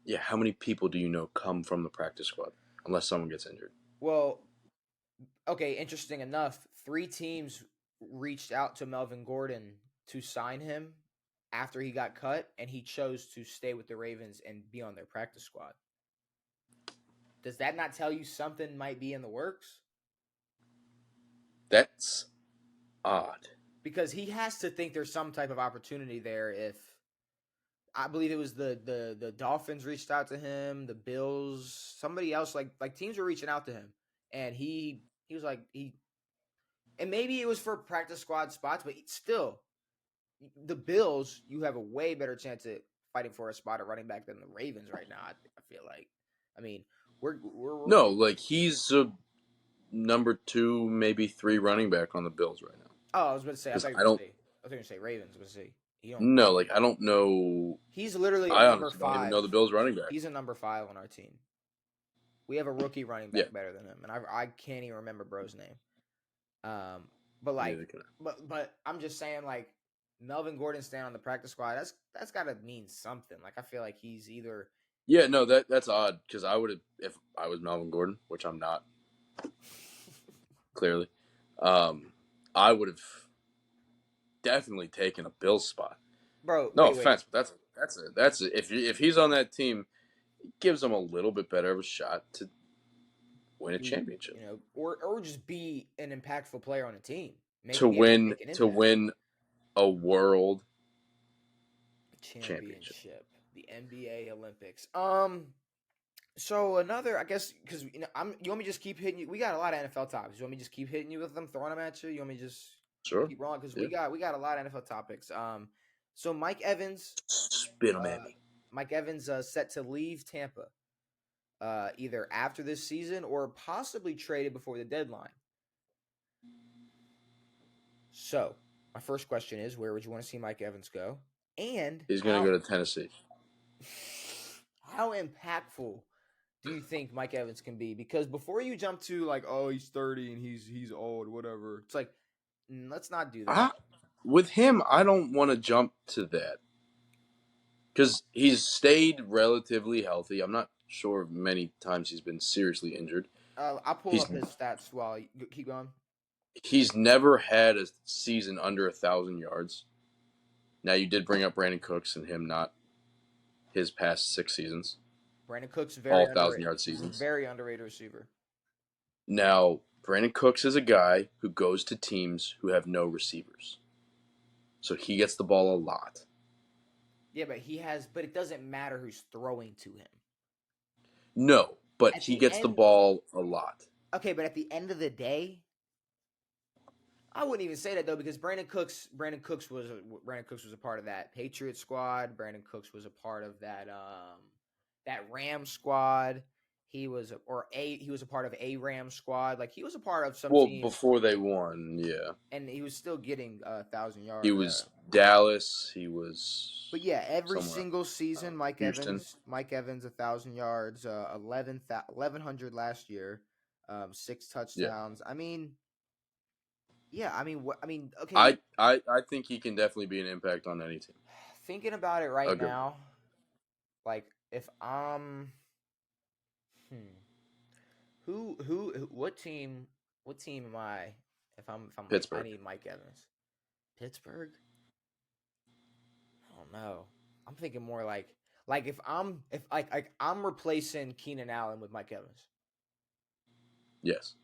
yeah, how many people do you know come from the practice squad unless someone gets injured? Well, okay, interesting enough, 3 teams reached out to Melvin Gordon to sign him after he got cut, and he chose to stay with the Ravens and be on their practice squad. Does that not tell you something might be in the works? That's odd. Because he has to think there's some type of opportunity there. If I believe it was the Dolphins reached out to him, the Bills, somebody else, like teams were reaching out to him, and he was like and maybe it was for practice squad spots, but still, the Bills, you have a way better chance at fighting for a spot at running back than the Ravens right now. I feel like, I mean, we're No, like he's a number 2, maybe 3 running back on the Bills right now. oh, I was going to say, Because I don't, I was going to say Ravens. I was going to say he don't. no, like I don't know. He's literally a I number honestly don't even know five. the Bills running back. He's a number 5 on our team. We have a rookie running Yeah, back better than him, and I can't even remember bro's name. But like, neither can I. but I'm just saying, like, Melvin Gordon staying on the practice squad. That's got to mean something. Like, I feel like he's either. Yeah, no, that's odd because I would have if I was Melvin Gordon, which I'm not clearly. I would have definitely taken a Bills spot. Bro, No wait. offense, but that's if he's on that team, it gives him a little bit better of a shot to win a championship, Or just be an impactful player on a team. to win Make an to impact. win a world championship. Championship, the NBA Olympics. So another, I guess, because you want me to just keep hitting you? We got a lot of NFL topics. You want me to just keep hitting you with them, throwing them at you? You want me to just Sure. keep rolling? Because Yeah. we got a lot of NFL topics. So Mike Evans, Spin them at me. Mike Evans, set to leave Tampa, either after this season or possibly traded before the deadline. So my first question is, where would you want to see Mike Evans go? And He's going to go to Tennessee. how impactful do you think Mike Evans can be? Because before you jump to like, oh, he's 30 and he's old, whatever. It's like, let's not do that. With him, I don't want to jump to that because he's stayed relatively healthy. I'm not sure of many times he's been seriously injured. I'll pull up his stats while you keep going. He's never had a season under 1,000 yards. Now, you did bring up Brandon Cooks and him not his past 6 seasons. Brandon Cooks, all 1,000-yard seasons. Very underrated receiver. Now, Brandon Cooks is a guy who goes to teams who have no receivers. So he gets the ball a lot. Yeah, but it doesn't matter who's throwing to him. No, but he gets the ball a lot. Okay, but at the end of the day, I wouldn't even say that though, because Brandon Cooks was a part of that Patriot squad. Brandon Cooks was a part of that Rams squad. He was a part of a Rams squad. Like, he was a part of some teams. Before they won, yeah. And he was still getting 1,000 yards. He was Dallas. He was. But yeah, every single season, Mike Evans, 1,000 yards, 1,100 last year, 6 touchdowns. Yeah. Okay. I think he can definitely be an impact on any team. Thinking about it right now, like, if I'm, what team am I? If I'm Pittsburgh. I need Mike Evans. Pittsburgh. I don't know. I'm thinking more like if I'm replacing Keenan Allen with Mike Evans. Yes.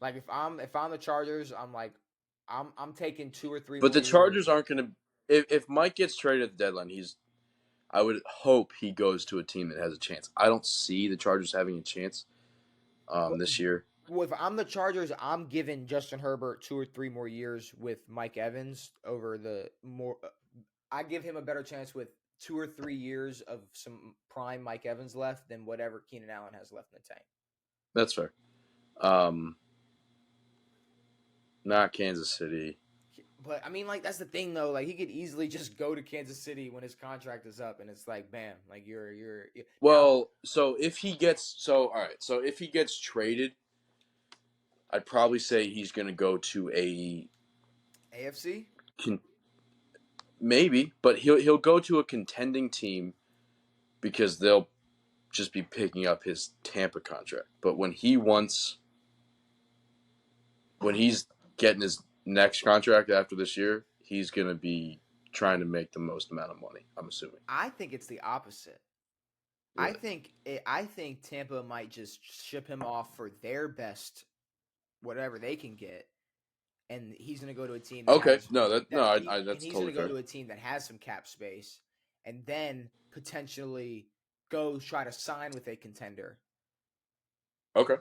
Like, if I'm the Chargers, I'm like, I'm taking 2 or 3. But the Chargers aren't going to. If Mike gets traded at the deadline, I would hope he goes to a team that has a chance. I don't see the Chargers having a chance this year. Well, if I'm the Chargers, I'm giving Justin Herbert 2 or 3 more years with Mike Evans over the more. I give him a better chance with 2 or 3 years of some prime Mike Evans left than whatever Keenan Allen has left in the tank. That's fair. Not Kansas City. But I mean, like that's the thing though. Like he could easily just go to Kansas City when his contract is up, and it's like, bam, like you're Well, now, so if he gets if he gets traded, I'd probably say he's going to go to a AFC. maybe, but he'll go to a contending team because they'll just be picking up his Tampa contract. But when he's getting his next contract after this year, he's going to be trying to make the most amount of money, I'm assuming. I think it's the opposite. Really? I think Tampa might just ship him off for their best, whatever they can get, and he's going to go to a team. That Okay, has, no, that that's he's totally going to go fair. to a team that has some cap space, and then potentially go try to sign with a contender. Okay,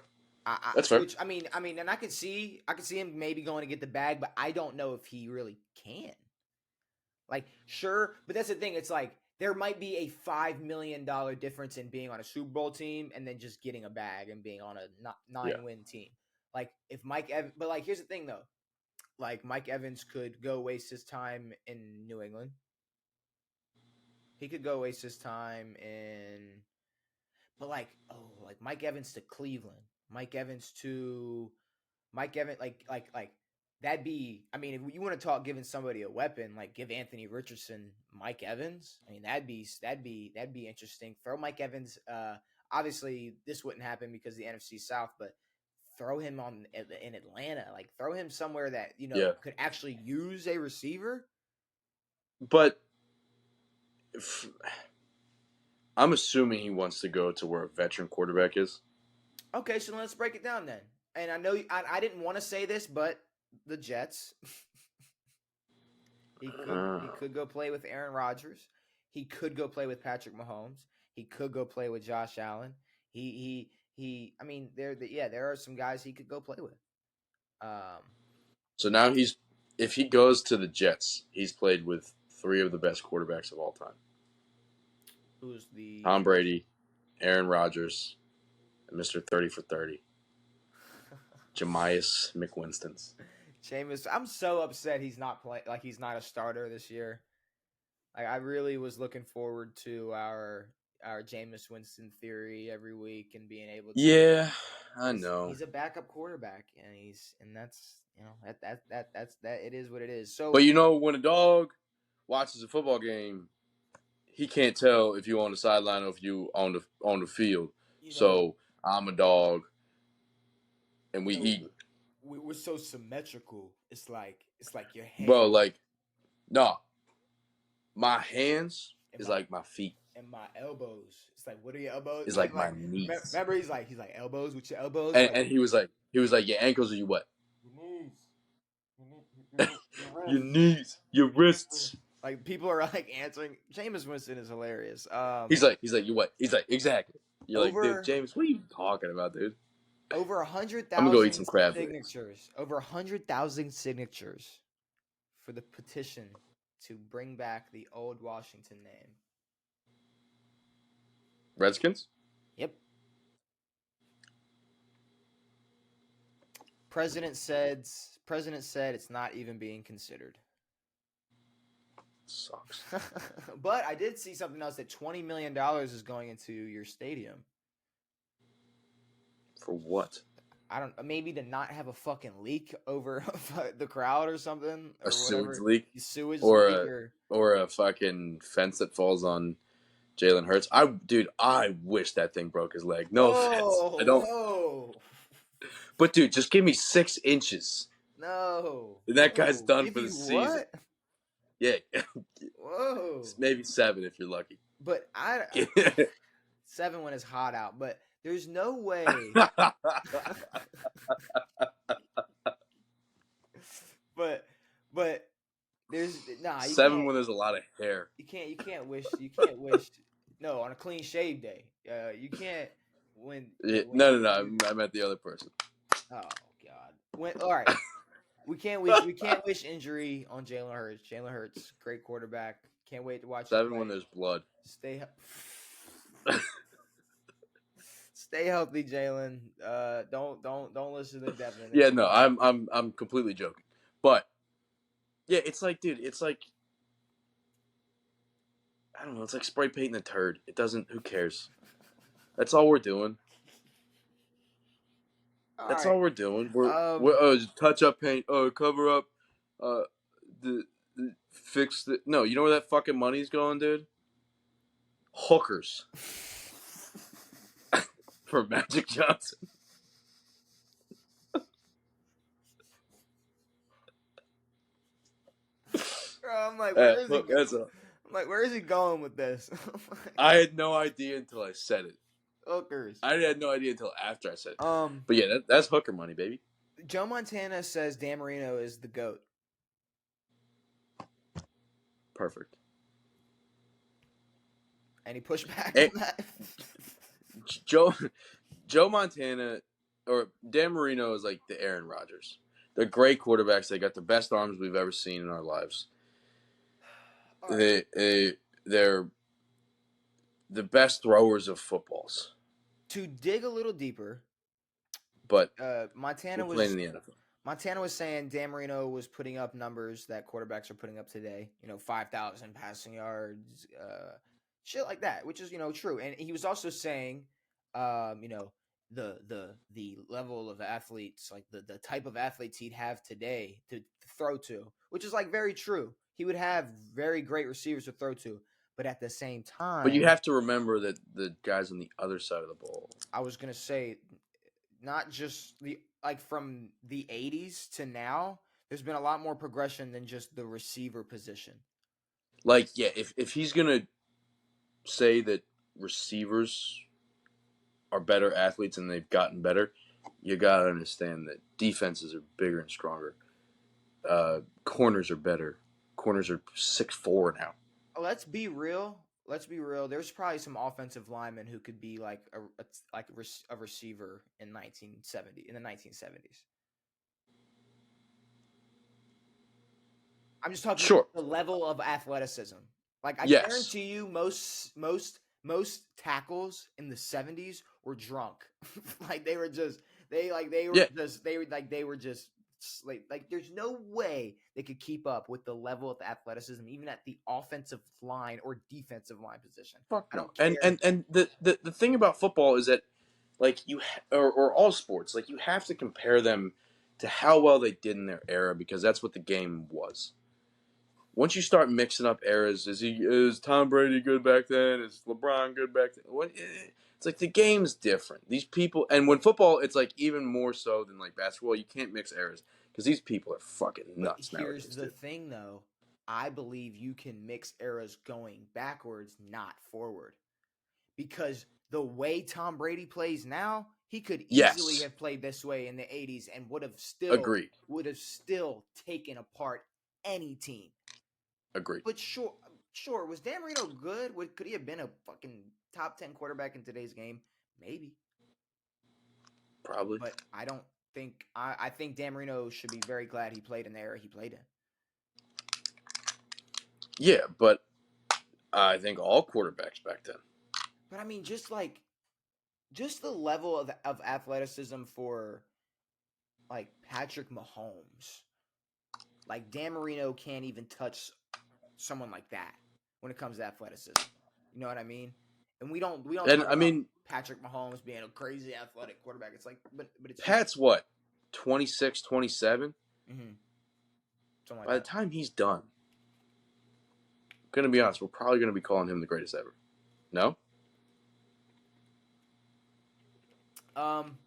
that's fair. Which I mean, and I could see him maybe going to get the bag, but I don't know if he really can. Like, sure, but that's the thing. It's like there might be a $5 million difference in being on a Super Bowl team and then just getting a bag and being on a 9-win team. Like if but like here's the thing though, like Mike Evans could go waste his time in New England. He could go waste his time but like Mike Evans to Cleveland, Mike Evans, like that'd be. I mean, if you want to talk giving somebody a weapon, like give Anthony Richardson Mike Evans. I mean, that'd be interesting. Throw Mike Evans. Obviously, this wouldn't happen because of the NFC South, but throw him in Atlanta. Like throw him somewhere that could actually use a receiver. But I'm assuming he wants to go to where a veteran quarterback is. Okay, so let's break it down then. And I know I didn't want to say this, but the Jets. He could go play with Aaron Rodgers. He could go play with Patrick Mahomes. He could go play with Josh Allen. I mean, there are some guys he could go play with. So now if he goes to the Jets, he's played with 3 of the best quarterbacks of all time. Who's the Tom Brady, Aaron Rodgers, and Mr. 30 for 30. Jameis McWinston's. Jameis, I'm so upset he's not playing. Like he's not a starter this year. Like I really was looking forward to our Jameis Winston theory every week and being able to. Yeah, I know. He's a backup quarterback, and that's that's it is what it is. So, but when a dog watches a football game, he can't tell if you're on the sideline or if you on the field. So I'm a dog, and we eat. We're so symmetrical. It's like your hands. Bro, like, no. My hands is like my feet. And my elbows. It's like, what are your elbows? It's like my knees. Remember, he's like elbows with your elbows. And he was like, your ankles or your what? Your knees. Your knees. Your wrists. Like people are like answering. Jameis Winston is hilarious. He's like, you what? He's like, exactly. You're like, dude, James, what are you talking about, dude? Over 100,000. I'm gonna go eat some crab signatures. Over 100,000 signatures for the petition to bring back the old Washington name. Redskins? Yep. President said it's not even being considered. Sucks. But I did see something else that $20 million is going into your stadium. For what? I don't. Maybe to not have a fucking leak over the crowd or something. Or a sewage whatever. leak? Sewage or leak or a fucking fence that falls on Jalen Hurts. I wish that thing broke his leg. No offense. I don't. Whoa. But dude, just give me 6 inches. No. And that guy's done for the season. What? Yeah. Whoa. Maybe 7 if you're lucky. But 7 when it's hot out. But there's no way. but there's you 7 when there's a lot of hair. You can't wish. No, on a clean shave day. You can't when. No. I meant the other person. Oh God. All right. We can't wish injury on Jalen Hurts. Jalen Hurts, great quarterback. Can't wait to watch him 7 when play. there's blood. Stay stay healthy, Jalen. Don't listen to Devin. Yeah, It's no, fine. I'm completely joking. But yeah, it's like, dude, it's like, I don't know, it's like spray painting a turd. It doesn't. Who cares? That's all we're doing. All That's right. all we're doing. We're Um. touch up paint. Cover up. Uh, the fix the. No, you know where that fucking money's going, dude? Hookers for Magic Johnson. Bro, I'm like, where is he? That's a. I'm like, where is he going with this? I had no idea until I said it. Hookers. I had no idea until after I said it. Um. But yeah, that's hooker money, baby. Joe Montana says Dan Marino is the GOAT. Perfect. Any pushback And on that? Joe Joe Montana or Dan Marino is like the Aaron Rodgers. They're great quarterbacks. They got the best arms we've ever seen in our lives. All right. They're the best throwers of footballs. To dig a little deeper, But Montana we're playing was in the NFL. Montana was saying Dan Marino was putting up numbers that quarterbacks are putting up today. 5,000 passing yards, shit like that, which is true. And he was also saying, the level of athletes, like the type of athletes he'd have today to throw to, which is like very true. He would have very great receivers to throw to, but at the same But you time, have to remember that the guys on the other side of the ball. I was gonna say not just the like from the 80s to now, there's been a lot more progression than just the receiver position. Like, yeah, if he's gonna say that receivers are better athletes and they've gotten better, you gotta understand that defenses are bigger and stronger. Corners are better. Corners are 6'4" now. Let's be real. Let's be real. There's probably some offensive linemen who could be like a receiver in the 1970s. I'm just talking Sure. the level of athleticism. Like I Yes. guarantee you, most tackles in the 70s were drunk. Like they were just they were Yeah. just they were just like there's no way they could keep up with the level of athleticism even at the offensive line or defensive line position. Fuck I no. don't And care. and and the thing about football is that like or all sports, like you have to compare them to how well they did in their era because that's what the game was. Once you start mixing up eras, is Tom Brady good back then? Is LeBron good back then? It's like the game's different. These people, and when football, it's like even more so than like basketball. You can't mix eras because these people are fucking But nuts here's nowadays, the dude. thing though. I believe you can mix eras going backwards, not forward. Because the way Tom Brady plays now, he could easily Yes, have played this way in the 80s and agreed, would have still taken apart any team. agreed. But sure, was Dan Marino good? Could he have been a fucking top 10 quarterback in today's game? Maybe. Probably, But I don't think I think Dan Marino should be very glad he played in the era he played in. yeah. But I think all quarterbacks back then. But I mean just the level of athleticism for like Patrick Mahomes. Like Dan Marino can't even touch someone like that when it comes to athleticism. You know what I mean? And we don't And talk I about mean, Patrick Mahomes being a crazy athletic quarterback. It's like but it's just Pat's what, 26, 27. mm-hmm, something like By the that. time he's done, I'm gonna be honest, we're probably gonna be calling him the greatest ever. No. Um,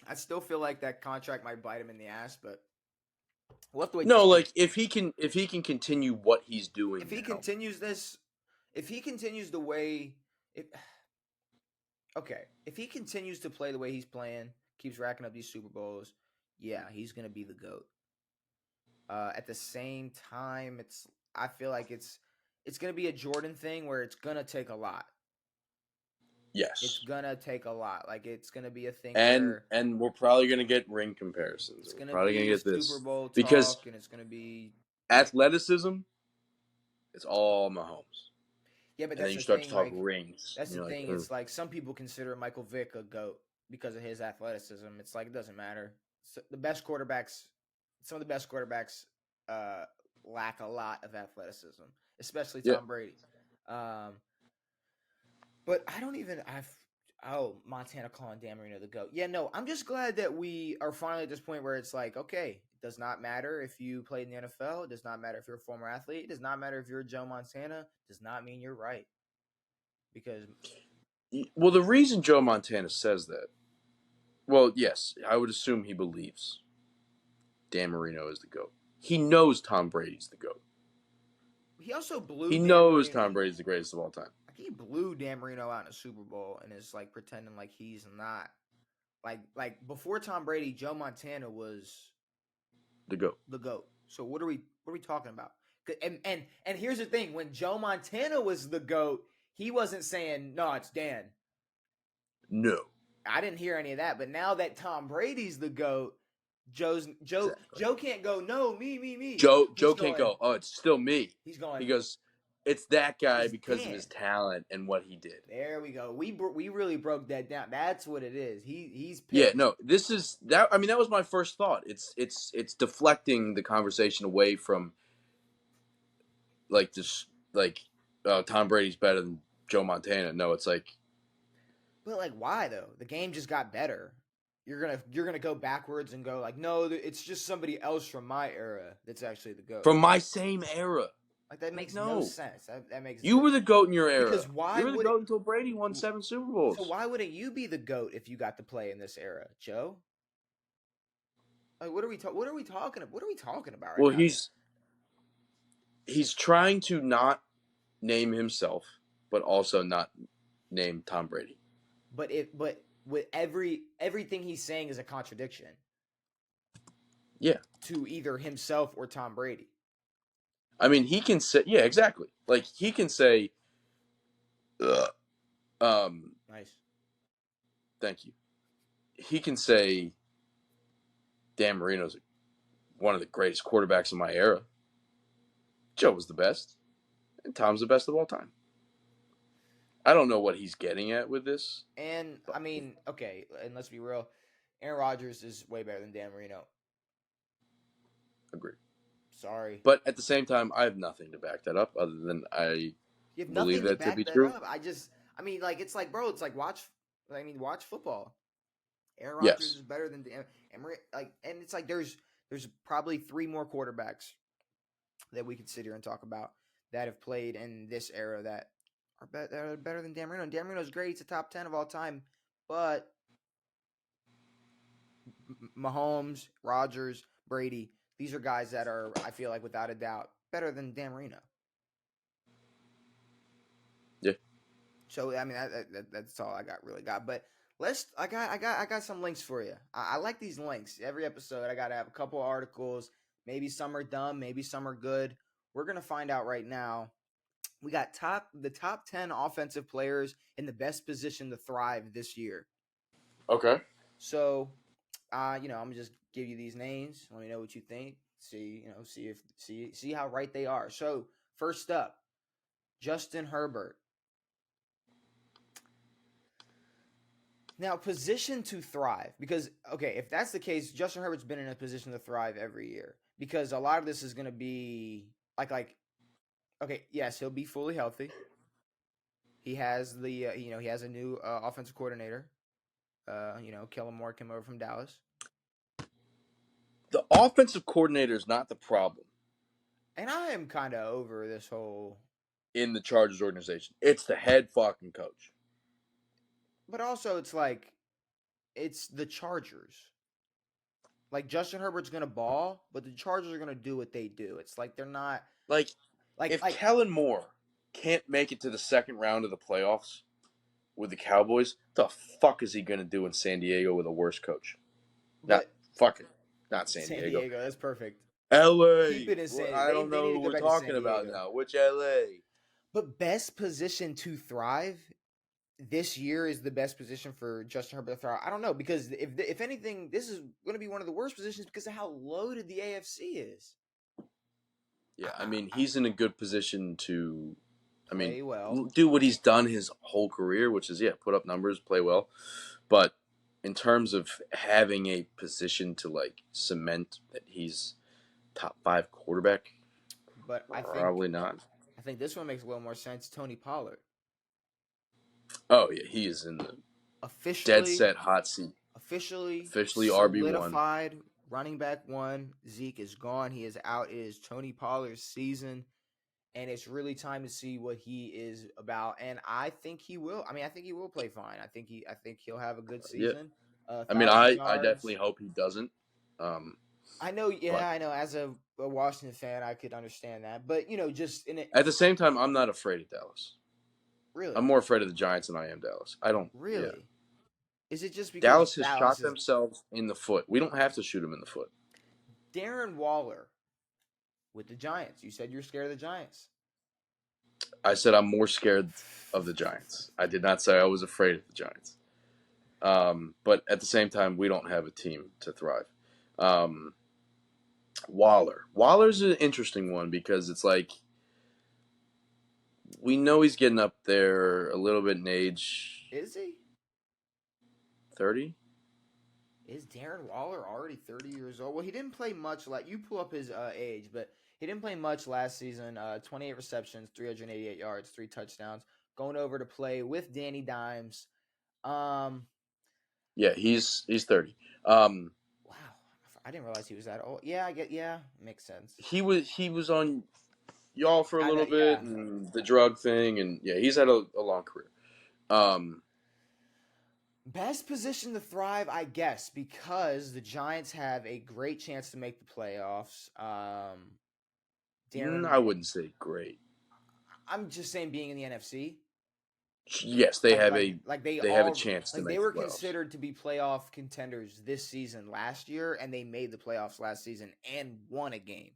I still feel like that contract might bite him in the ass, but we'll have to wait to No, see. like if he can continue what he's If doing he now. continues this, if he continues the way it, okay, if he continues to play the way he's playing, keeps racking up these Super Bowls, yeah, he's gonna be the GOAT. At the same time, I feel like it's gonna be a Jordan thing where it's gonna take a lot. It's Yes. gonna take a lot. Like it's gonna be a thing And where we're probably gonna get ring comparisons. it's We're gonna probably gonna be get Super this Bowl because talk, and it's gonna be athleticism, it's all Mahomes. yeah. But And then that's you the start to thing. talk Like rings, that's and the you're like, thing. It's like some people consider Michael Vick a goat because of his athleticism. It's like it doesn't matter. So the best quarterbacks, some of the best quarterbacks, uh, lack a lot of athleticism, especially yeah. Tom Brady. Um, but I don't even. Montana calling Dan Marino the goat. Yeah, no, I'm just glad that we are finally at this point where it's like, okay, it does not matter if you played in the NFL. It does not matter if you're a former athlete. It does not matter if you're Joe Montana. It does not mean you're right because Well, the reason Joe Montana says that, well, yes, I would assume he believes Dan Marino is the GOAT. He knows Tom Brady's the GOAT. he also blew He Dan knows Marino. Tom Brady's the greatest of all time. Like he blew Dan Marino out in a Super Bowl and is like pretending like he's not. Like before Tom Brady, Joe Montana was The GOAT. the GOAT. So what are we talking about? And here's the thing: when Joe Montana was the GOAT, he wasn't saying no, it's Dan. No. I didn't hear any of that. But now that Tom Brady's the GOAT, Exactly. Joe can't go no me. Joe He's can't going go, oh, it's still me. he's going He goes, it's that guy it's because of Dan. his talent and what he did. There we go. We really broke that down. That's what it is. He's Yeah, pissed. no, this is that. I mean, that was my first thought. It's deflecting the conversation away from like this, like Tom Brady's better than Joe Montana. No, it's like But like, why though? The game just got better. You're gonna go backwards and go like, no, it's just somebody else from my era that's actually the goat. from my same era. Like that Like, makes no no, sense. That makes you were the GOAT in your era. because why You were the would it? GOAT until Brady won 7 Super So Bowls. why wouldn't you be the goat if you got to play in this era, Joe? Like, what are we talking? What are we talking about right Well, now? he's trying to not name himself, but also not name Tom Brady. But with everything he's saying is a contradiction Yeah, to either himself or Tom Brady. I mean, he can say, yeah, exactly. Like he can say, Ugh. Nice. Thank you. He can say, Dan Marino's one of the greatest quarterbacks of my era. Joe was the best, and Tom's the best of all time. I don't know what he's getting at with this. And But I mean, okay, and let's be real, Aaron Rodgers is way better than Dan Marino. agree. Sorry, But at the same time, I have nothing to back that up other than I you have believe nothing to that to be back that true. up. I mean, like it's like, bro, it's like watch. I mean, watch football. Aaron Rodgers Yes. is better than Dan. And it's like there's probably three more quarterbacks that we could sit here and talk about that have played in this era that are better than Dan Marino. And Dan Marino's great; he's a top 10 of all time. But Mahomes, Rodgers, Brady, these are guys that are, I feel like, without a doubt, better than Dan Marino. Yeah. So I mean, that's all I got. But I got some links for you. I like these links. Every episode, I got to have a couple articles. Maybe some are dumb, maybe some are good. We're gonna find out right now. We got the top 10 offensive players in the best position to thrive this year. Okay. So, I'm gonna just give you these names. Let me know what you think. See how right they are. So, first up, Justin Herbert. Now, position to thrive because okay, if that's the case, Justin Herbert's been in a position to thrive every year because a lot of this is going to be like okay, yes, he'll be fully healthy. He has he has a new offensive coordinator. Kellen Moore came over from Dallas. The offensive coordinator is not the problem And I am kind of over this whole. in the Chargers organization. It's the head fucking coach. But also, it's like, it's the Chargers. Like, Justin Herbert's going to ball, but the Chargers are going to do what they do. It's like they're not. Like, Like, if like Kellen Moore can't make it to the second round of the playoffs with the Cowboys, what the fuck is he going to do in San Diego with a worse coach? Not but fucking, not San San Diego. Diego, that's perfect. LA. Keep it in San. I don't They need know to who go we're back to San talking about Diego. now. Which LA? But best position to thrive, this year is the best position for Justin Herbert to throw? I don't know, because if anything, this is going to be one of the worst positions because of how loaded the AFC is. Yeah, I mean, he's in a good position to, Play well. do what he's done his whole career, which is, put up numbers, play well. But in terms of having a position to, like, cement that he's top 5 quarterback, But probably not. I think this one makes a little more sense. Tony Pollard. Oh, yeah, he is in the dead set hot seat. Officially RB1. Running back 1. Zeke is gone. He is out. It is Tony Pollard's season. And it's really time to see what he is about. And I think he will. I think he will play fine. I think he'll have a good season. I definitely hope he doesn't. I know. Yeah, I know. As a Washington fan, I could understand that. But just in it. At the same time, I'm not afraid of Dallas. Really, I'm more afraid of the Giants than I am Dallas. I don't really. Yeah. Is it just because Dallas has shot themselves in the foot? We don't have to shoot them in the foot. Darren Waller with the Giants. You said you're scared of the Giants. I said I'm more scared of the Giants. I did not say I was afraid of the Giants. But at the same time, we don't have a team to thrive. Waller's an interesting one because it's like we know he's getting up there a little bit in age. Is he? 30? Is Darren Waller already 30 years old? Well, he didn't play much. You pull up his age, but he didn't play much last season. 28 receptions, 388 yards, 3 touchdowns. Going over to play with Danny Dimes. Yeah, he's 30. Wow, I didn't realize he was that old. Yeah, makes sense. He was on y'all for a little bit, and the drug thing, and he's had a long career. Best position to thrive, I guess, because the Giants have a great chance to make the playoffs. I wouldn't say great. I'm just saying, being in the NFC. Yes, they have a chance to make. They were considered to be playoff contenders this season last year, and they made the playoffs last season and won a game.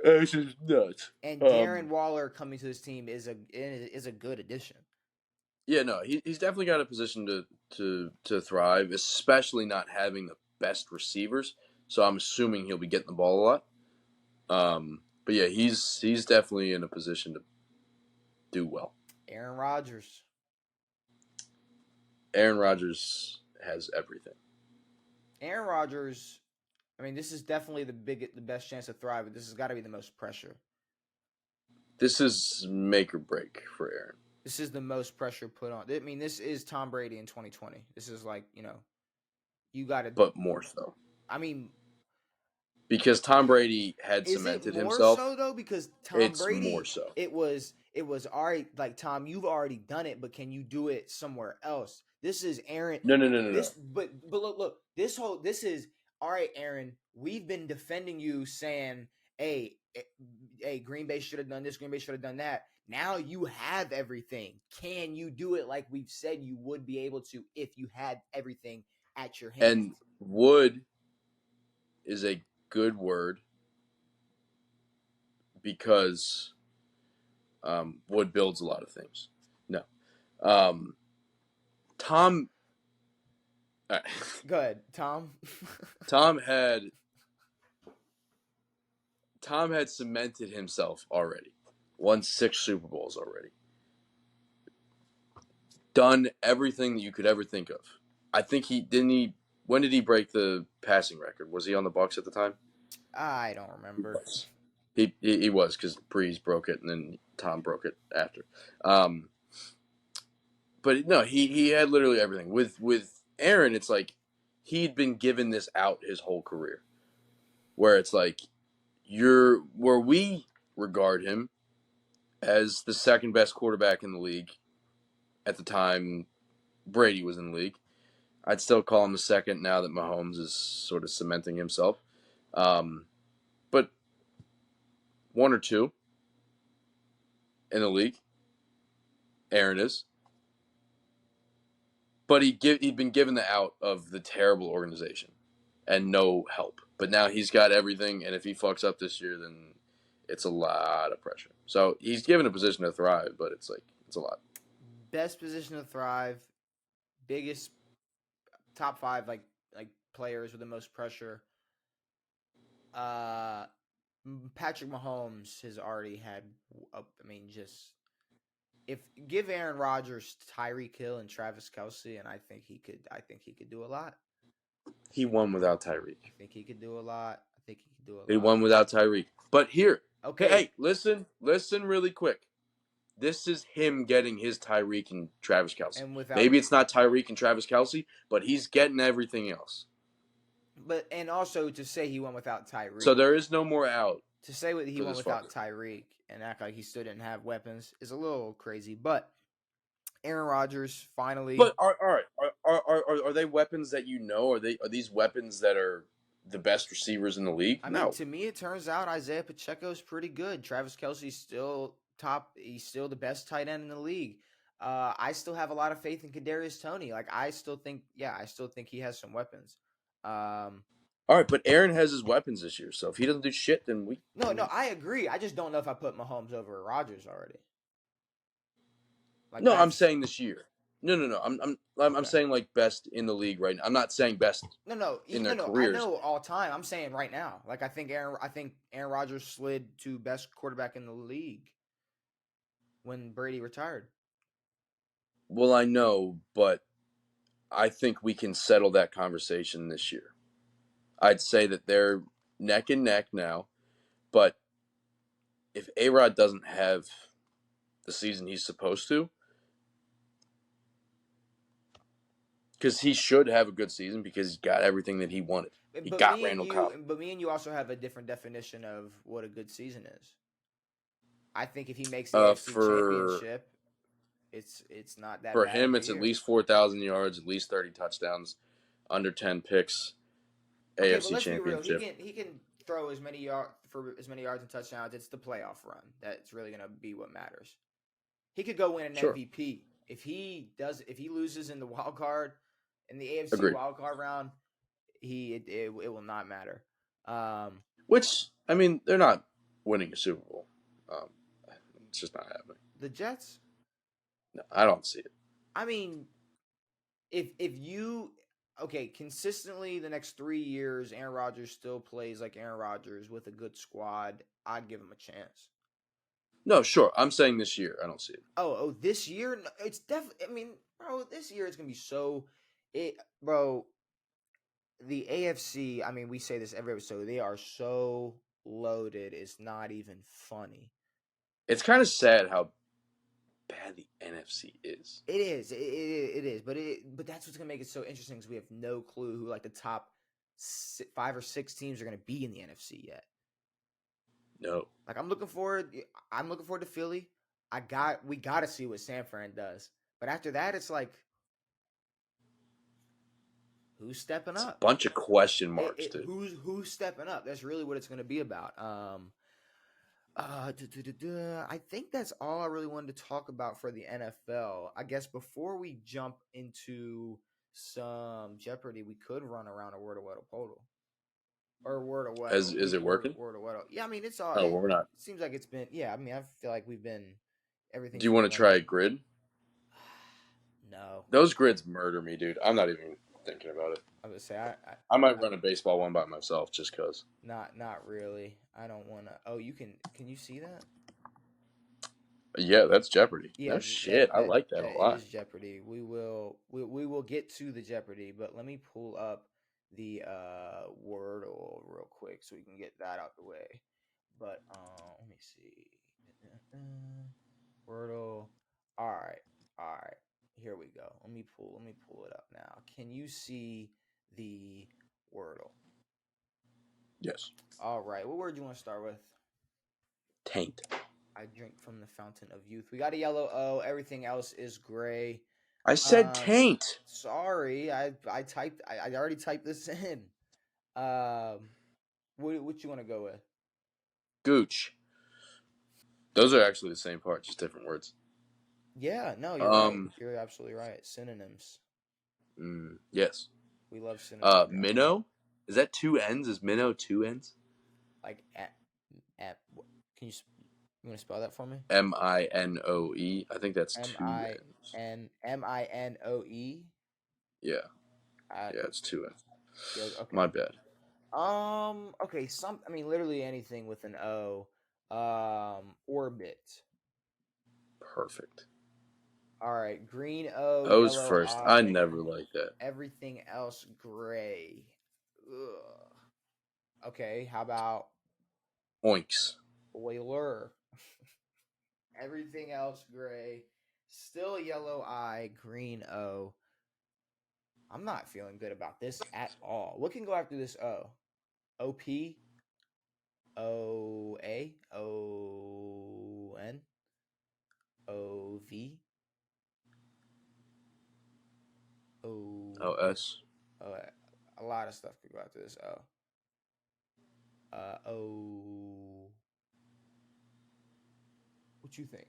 This is nuts. And Darren Waller coming to this team is a good addition. Yeah, no, he's definitely got a position to thrive, especially not having the best receivers. So I'm assuming he'll be getting the ball a lot. But yeah, he's definitely in a position to do well. Aaron Rodgers has everything. Aaron Rodgers, this is definitely the best chance to thrive, but this has got to be the most pressure. This is make or break for Aaron. This is the most pressure put on. This is Tom Brady in 2020. This is you got to. But more so. Because Tom Brady had cemented himself. More so though, because Tom Brady, more so. It was all right. Like, Tom, you've already done it, but can you do it somewhere else? This is Aaron. No. But look. This is all right, Aaron. We've been defending you, saying, hey, Green Bay should have done this. Green Bay should have done that. Now you have everything. Can you do it like we've said you would be able to if you had everything at your hands? And would is a good word because wood builds a lot of things. No. Tom. Go ahead, Tom. Tom had cemented himself already. Won 6 Super Bowls already. Done everything that you could ever think of. I think when did he break the passing record? Was he on the Bucs at the time? I don't remember. He was, because Breeze broke it and then Tom broke it after. But no, he had literally everything. With Aaron, it's like he'd been given this out his whole career. Where it's like where we regard him as the second best quarterback in the league at the time Brady was in the league. I'd still call him the second now that Mahomes is sort of cementing himself. But 1 or 2 in the league, Aaron is. But he'd been given the out of the terrible organization and no help. But now he's got everything, and if he fucks up this year, then it's a lot of pressure. So he's given a position to thrive, but it's a lot. best position to thrive, biggest top five like players with the most pressure. Uh, Patrick Mahomes has already had. I mean, just if give Aaron Rodgers, Tyreek Hill, and Travis Kelsey, and I think he could. I think he could do a lot. He won without Tyreek. I think he could do a lot. I think he could do a He lot. won without Tyreek. But here, Okay. hey, listen really quick. This is him getting his Tyreek and Travis Kelsey. And without Maybe it's not Tyreek and Travis Kelsey, but he's getting everything else. But and also to say he went without Tyreek. So there is no more out. To say what he went without Tyreek and act like he still didn't have weapons is a little crazy. But Aaron Rodgers finally. But all right, are they weapons that you know? Are these weapons that are the best receivers in the league? I mean, to me, it turns out Isaiah Pacheco's pretty good. Travis Kelsey's still top. He's still the best tight end in the league. I still have a lot of faith in Kadarius Toney. Like I still think he has some weapons. All right, but Aaron has his weapons this year, so if he doesn't do shit, then we. No, I agree. I just don't know if I put Mahomes over Rodgers already. Like no, I'm saying this year. No. I'm saying like best in the league right now. I'm not saying best. In their careers. I know all time. I'm saying right now. Like I think Aaron Rodgers slid to best quarterback in the league when Brady retired. Well, I know, but I think we can settle that conversation this year. I'd say that they're neck and neck now, but if A-Rod doesn't have the season he's supposed to, because he should have a good season because he's got everything that he wanted. He got Randall Cobb. But me and you also have a different definition of what a good season is. I think if he makes the AFC Championship, it's not that for bad him. It's at least 4,000 yards, at least 30 touchdowns, under 10 picks. Okay, AFC but let's Championship. Be real. He can throw as many yards and touchdowns. It's the playoff run that's really going to be what matters. He could go win an MVP if he loses in the wild card in the AFC wild card round. It will not matter. Which I mean, they're not winning a Super Bowl. It's just not happening. The Jets? No, I don't see it. I mean, if you consistently the next 3 years, Aaron Rodgers still plays like Aaron Rodgers with a good squad, I'd give him a chance. No, sure. I'm saying this year. I don't see it. Oh, this year? No, it's definitely. I mean, bro, this year it's gonna be so. Bro, the AFC. I mean, we say this every episode. They are so loaded. It's not even funny. It's kind of sad how bad the NFC is. It is. It is. But that's what's gonna make it so interesting because we have no clue who like the top 5 or 6 teams are gonna be in the NFC yet. No. Like I'm looking forward to Philly. We gotta see what San Fran does. But after that, it's like who's stepping up? It's a bunch of question marks, dude. Who's stepping up? That's really what it's gonna be about. I think that's all I really wanted to talk about for the NFL. I guess before we jump into some Jeopardy, we could run around a word of what poll. Or word of what? Is it working? Word of what? Yeah, I mean it's all. Oh, we're not. It seems like it's been. Yeah, I mean I feel like we've been everything. Do you want to try a grid? No. Those grids murder me, dude. I'm not even thinking about it. I would say I might run a baseball one by myself just cause. Not really. I don't want to. Oh, you can you see that? Yeah, that's Jeopardy. Yeah, no shit. I like that a lot. It is Jeopardy. We will get to the Jeopardy, but let me pull up the Wordle real quick so we can get that out the way. But let me see. Wordle. All right. Here we go. Let me pull it up now. Can you see the Wordle? Yes. All right. What word do you want to start with? Taint. I drink from the fountain of youth. We got a yellow O. Everything else is gray. I said taint. Sorry, I already typed this in. What you want to go with? Gooch. Those are actually the same part, just different words. Yeah, no, you're right. You're absolutely right. Synonyms. Yes. We love synonyms. Minnow? Is that 2 N's? Is minnow 2 N's? Like at can you You want to spell that for me? Minoe. I think that's M two I N's. Minoe. Yeah, Uh, yeah, it's two N's. yeah, My okay. bad. Okay. I mean, literally anything with an O. Orbit. Perfect. All right. Green O, O's yellow first. I I. never like that. Everything else gray. Ugh. Okay. How about Oinks. Oiler? Everything else gray. Still yellow I, green O. I'm not feeling good about this at all. What can go after this O? OP? OA? ON? OV? O. OS. Oh, a lot of stuff could go after this O. O. What you think?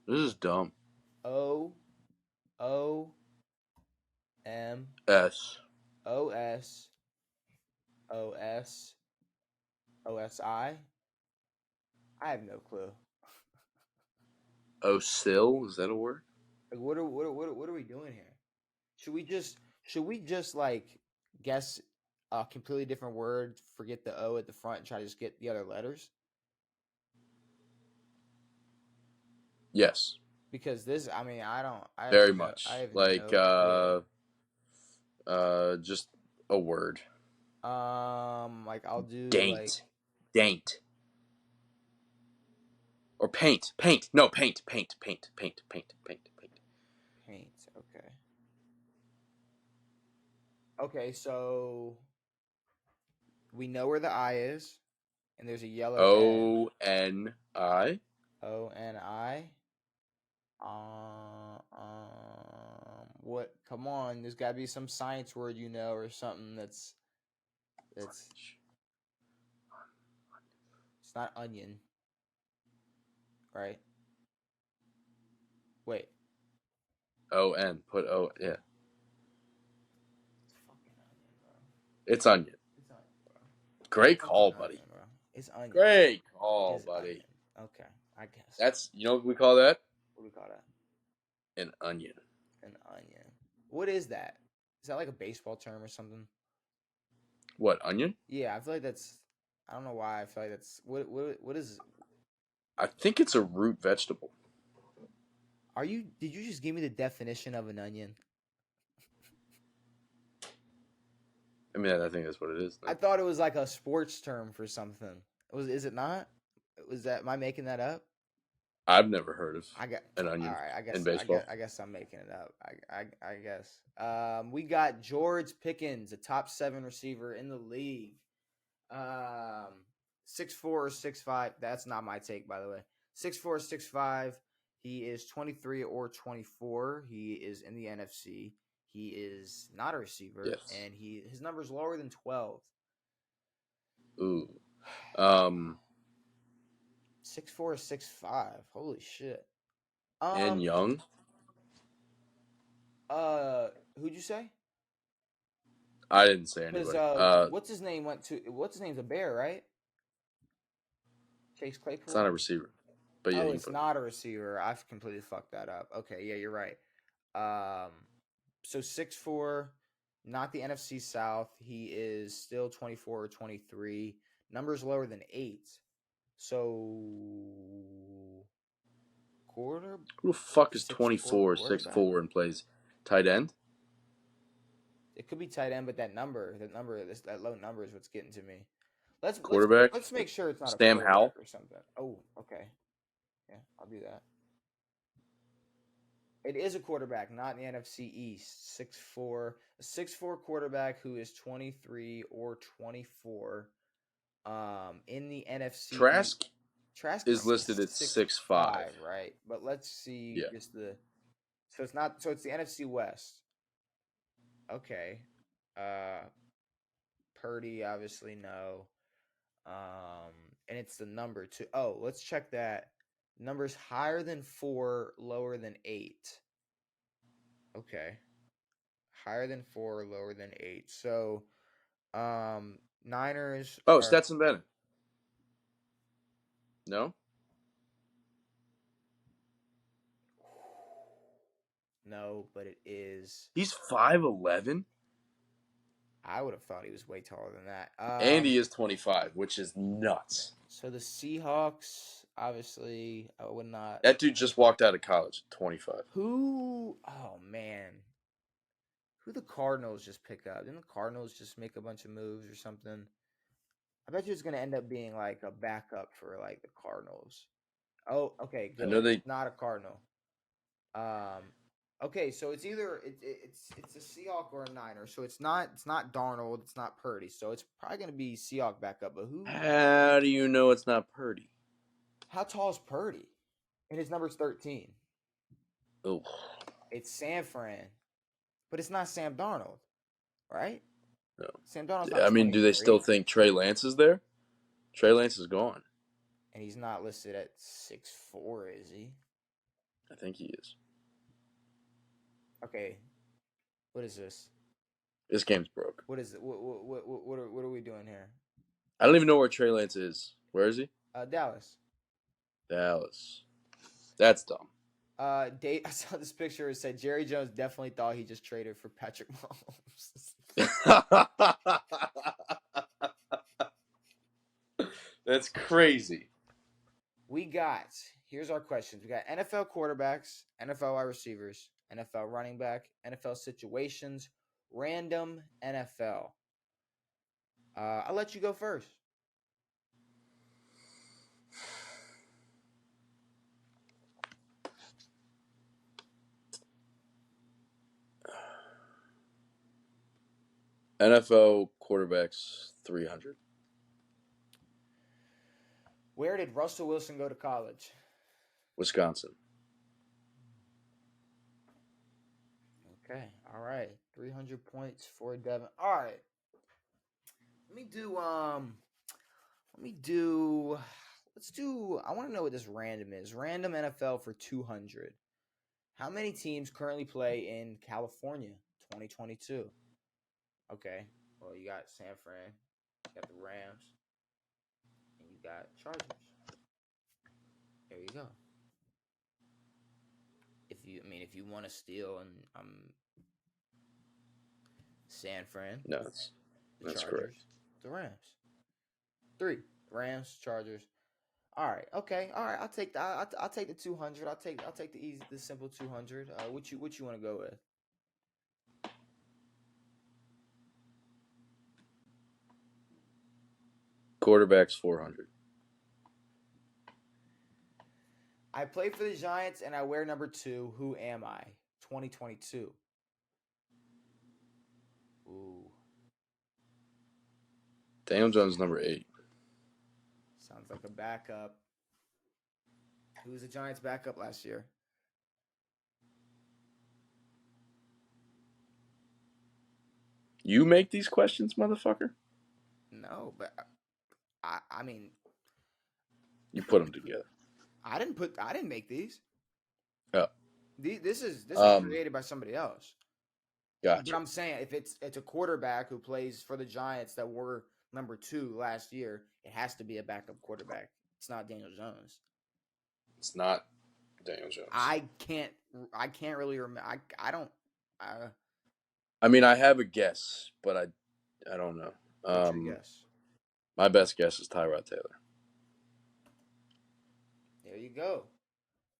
This is dumb. O. O. M. S. OS. OS. OSI. I have no clue. Osil. Is that a word? Like, what are we doing here? Should we just like guess a completely different word, forget the O at the front, and try to just get the other letters? Yes. Because this, I mean, I have Very no, I much. have Like no clue. just a word. Like I'll do like Daint. Daint. Or paint. Paint. No, paint. Paint. Paint. Paint. Paint. Paint. Paint. paint. Okay. Okay, so we know where the I is, and there's a yellow N. ONI. ONI. What? Come on, there's got to be some science word or something that's. It's not onion, right? Wait. ON. Put O. Yeah. It's fucking onion, bro. It's onion. It's onion, bro. Great Fucking call, buddy. onion, bro. It's onion. Great call, It's buddy. onion. Okay, I guess. That's, you know what we call that? What do we call that? An onion. An onion. What is that? Is that like a baseball term or something? What, onion? Yeah, I feel like that's. I don't know why I feel like that's. What is? I think it's a root vegetable. Are you? Did you just give me the definition of an onion? I mean, I think that's what it is. I thought it was like a sports term for something. Is it not? Was that? Am I making that up? I've never heard of I got. an All onion right. in baseball. I guess I'm making it up. I guess. We got George Pickens, a top 7 receiver in the league. 6'4" or 6'5". That's not my take, by the way. 6'4", 6'5". He is 23 or 24. He is in the NFC. He is not a receiver, Yes. and his number is lower than 12. Ooh. 6'4", 6'5". Holy shit. And young. Who'd you say? I didn't say Because anybody. what's his name what's his name's a Bear, right? Chase Claypool. It's not a receiver, but yeah, Oh, you it's not a receiver. I've completely fucked that up. Okay, yeah, you're right. So 6'4", not the NFC South. He is still 24 or 23. Numbers lower than 8. So quarter. Who the fuck is 6'4" 24, quarterback. 6'4", and plays tight end? It could be tight end, but that low number is what's getting to me. Quarterback? Let's make sure it's not Sam a quarterback Howell? or something. Oh, okay. Yeah, I'll do that. It is a quarterback, not in the NFC East. 6'4", a 6'4" quarterback who is 23 or 24. In the NFC Trask Trask is listed at 6'5". right? But let's see Yeah. just the. So it's not. So it's the NFC West. Okay. Purdy, obviously no. And it's the number 2. Oh, let's check that. Numbers higher than 4, lower than 8. Okay. Higher than 4, lower than 8. So, Niners Oh, are Stetson Bennett. No? No, but it is. He's 5'11", I would have thought he was way taller than that. and he is 25, which is nuts. So the Seahawks, obviously, I would not. That dude just walked out of college, 25. Who? Oh man, who the Cardinals just pick up? Didn't the Cardinals just make a bunch of moves or something? I bet you it's gonna end up being like a backup for like the Cardinals. Oh, okay, I know good. they. Not a Cardinal. Um, okay, so it's either it's a Seahawk or a Niner. So it's not Darnold, it's not Purdy. So it's probably gonna be Seahawk backup. But who? How do you know it's not Purdy? How tall is Purdy? And his number's 13. Oh, It's San Fran, but it's not Sam Darnold, right? no. Sam Darnold's not I mean, do they still 23, think Trey Lance is there? Trey Lance is gone. and he's not listed at 6'4", is he? I think he is. Okay, what is this? This game's broke. What is it? What are we doing here? I don't even know where Trey Lance is. Where is he? Dallas. Dallas. That's dumb. I saw this picture. It said Jerry Jones definitely thought he just traded for Patrick Mahomes. That's crazy. Here's our questions. We got NFL quarterbacks, NFL wide receivers, NFL running back, NFL situations, random NFL. I'll let you go first. NFL quarterbacks 300. Where did Russell Wilson go to college? Wisconsin. Okay, all right. 300 points for Devan. All right. I want to know what this random is. Random NFL for 200. How many teams currently play in California 2022? Okay. Well, you got San Fran, you got the Rams, and you got Chargers. There you go. If you want to steal, and San Fran, No, the that's Chargers, correct. the Rams. 3 Rams, Chargers. All right, okay, all right. I'll take the 200. I'll take the simple 200. What you want to go with? Quarterbacks 400. I play for the Giants and I wear number 2. Who am I? 2022. Ooh. Daniel Jones number 8. Sounds like a backup. Who was the Giants' backup last year? You make these questions, motherfucker? No, but I mean, You put them together. I didn't make these. Oh. This is created by somebody else. Gotcha. But I'm saying if it's a quarterback who plays for the Giants that were number 2 last year, it has to be a backup quarterback. It's not Daniel Jones. It's not Daniel Jones. I can't really remember. I mean, I have a guess, but I don't know. What's your guess? My best guess is Tyrod Taylor. There you go.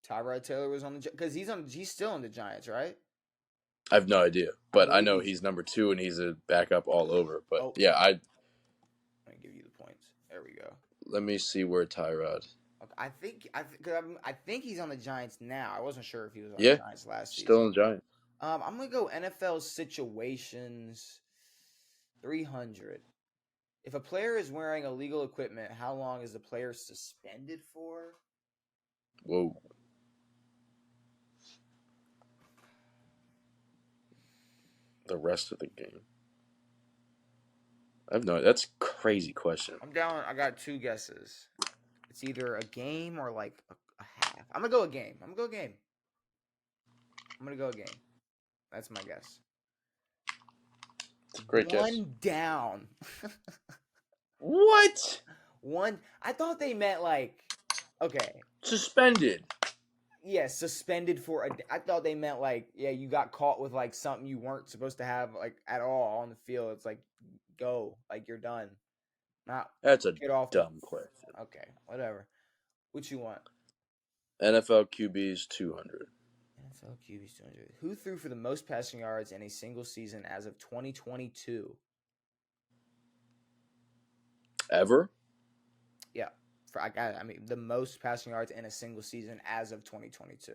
Tyrod Taylor was on the because he's still on the Giants, right? I have no idea, but I know he's number 2 and he's a backup all over. But yeah, I give you the points. There we go. Let me see where Tyrod. Okay, I think he's on the Giants now. I wasn't sure if he was on the Giants last season. Still on the Giants. I'm gonna go NFL situations 300. If a player is wearing illegal equipment, how long is the player suspended for? Whoa. The rest of the game. I have no. That's a crazy question. I'm down. I got 2 guesses. It's either a game or like a half. I'm gonna go a game. That's my guess. It's a great guess. 1 down. What? 1. I thought they meant like Okay. Suspended. Yeah, suspended for I thought they meant like, yeah, you got caught with like something you weren't supposed to have like at all on the field. It's like, go, like you're done. Not That's a get off the. dumb question. Okay, whatever. What you want? NFL QBs 200. NFL QB's 200. Who threw for the most passing yards in a single season as of 2022? Ever? Yeah, I mean the most passing yards in a single season as of 2022.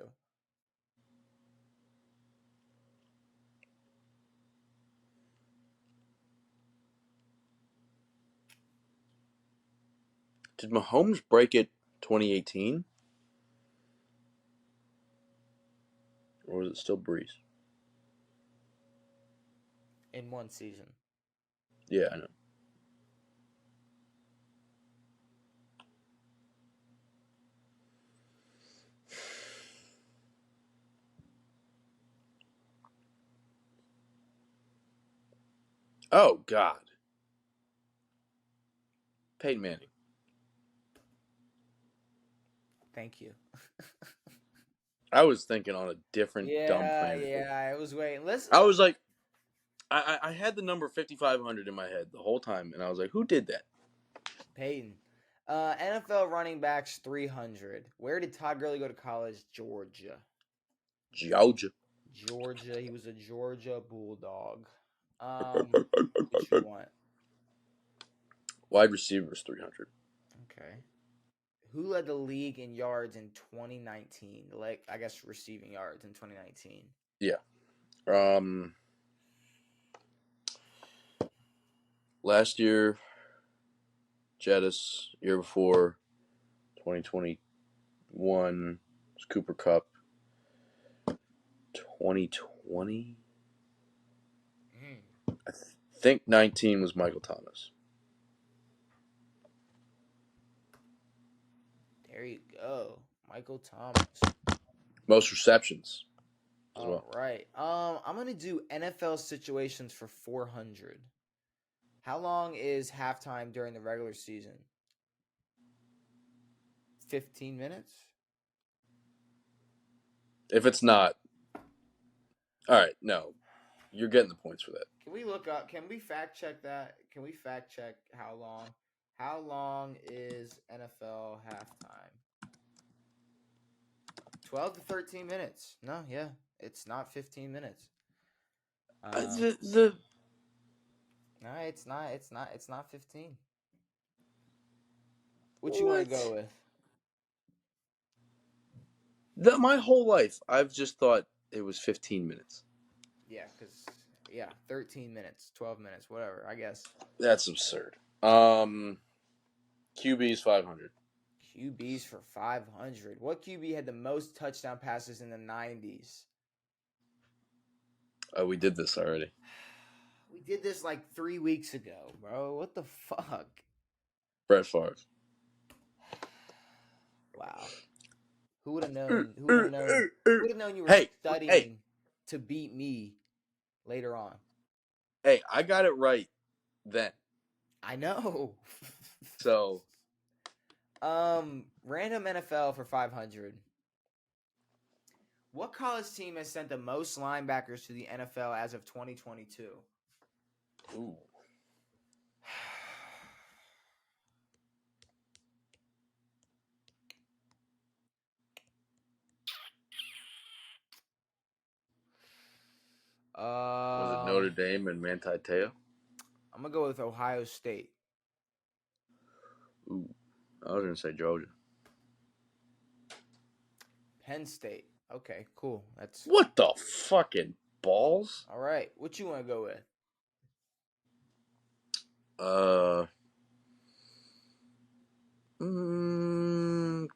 Did Mahomes break it 2018? Or was it still Breeze? In one season. Yeah, I know. Oh, God. Peyton Manning. Thank you. I was thinking on a different dumb Yeah, planet. yeah, I was waiting. Listen, I was like, I had the number 5,500 in my head the whole time, and I was like, who did that? Peyton. NFL running backs 300. Where did Todd Gurley go to college? Georgia. Georgia. Georgia. He was a Georgia Bulldog. What you want? Wide receivers 300. Okay. Who led the league in yards in 2019? Like, I guess receiving yards in 2019. Yeah. Last year, Jettis. Year before, 2021, was Cooper Cup. 2020? I think 19 was Michael Thomas. There you go. Michael Thomas. Most receptions as All well. right. I'm going to do NFL situations for 400. How long is halftime during the regular season? 15 minutes? If it's not, all right, no. You're getting the points for that. Can we look up? Can we fact check that? Can we fact check how long? How long is NFL halftime? 12 to 13 minutes. No, yeah. It's not 15 minutes. No, it's not. It's not 15. What you want to go with? My whole life, I've just thought it was 15 minutes. Yeah, 13 minutes, 12 minutes, whatever, I guess. That's absurd. QB's 500. QBs for 500. What QB had the most touchdown passes in the 90s? Oh, we did this already. We did this like 3 weeks ago, bro. What the fuck? Brett Favre. Wow. Who would have known? Who would have known? Who would have known you were studying to beat me later on? Hey, I got it right then. I know. So, random NFL for 500. What college team has sent the most linebackers to the NFL as of 2022? ooh. Was it Notre Dame and Manti Te'o? I'm gonna go with Ohio State. Ooh, I was gonna say Georgia. Penn State. Okay, cool. That's What the fucking balls? all right. What you want to go with?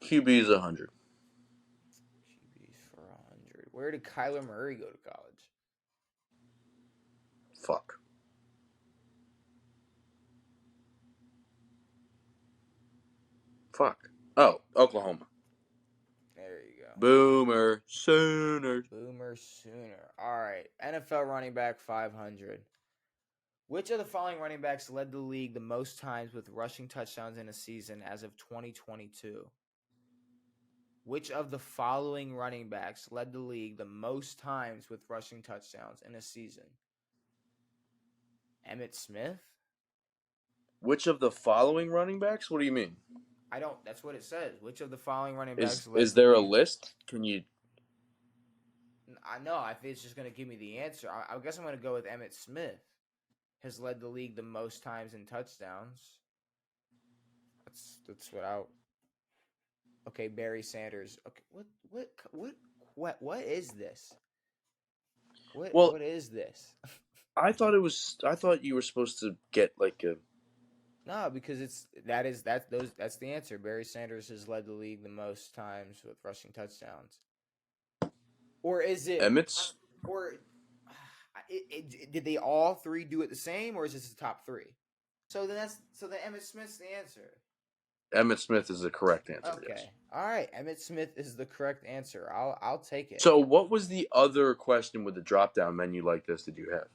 QB's 100. QBs for 100. Where did Kyler Murray go to college? Fuck. Oh, Oklahoma. There you go. Boomer Sooners. Boomer Sooner. All right. NFL running back 500. Which of the following running backs led the league the most times with rushing touchdowns in a season as of 2022? Which of the following running backs led the league the most times with rushing touchdowns in a season? Emmitt Smith? Which of the following running backs? What do you mean? I don't. That's what it says. Which of the following running Is backs led is the there a league? list? Can you? I know. I think it's just going to give me the answer. I guess I'm going to go with Emmitt Smith. Has led the league the most times in touchdowns. That's what I. Okay, Barry Sanders. Okay, what is this? Well, What is this? I thought you were supposed to get like a No, because that's the answer. Barry Sanders has led the league the most times with rushing touchdowns. Or is it Emmett's. or did they all three do it the same, or is this the top three? So then Emmitt Smith's the answer. Emmitt Smith is the correct answer. Okay, Yes. all right. Emmitt Smith is the correct answer. I'll take it. So, what was the other question with the drop down menu like this? Did you have?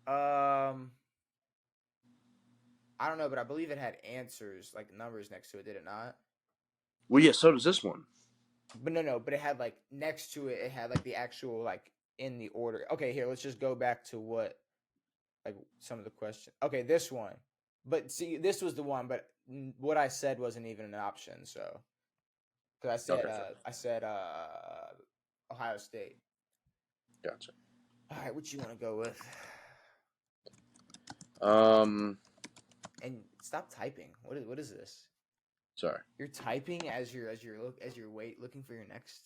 I don't know, but I believe it had answers like numbers next to it. Did it not? Well, yeah. So does this one. But no, but it had like next to it. It had like the actual like in the order. Okay, here let's just go back to what like some of the questions. Okay, this one. But see, this was the one. But what I said wasn't even an option. So because I said Ohio State. Gotcha. All right, what you want to go with? And stop typing. What is this? Sorry. You're typing as you're looking for your next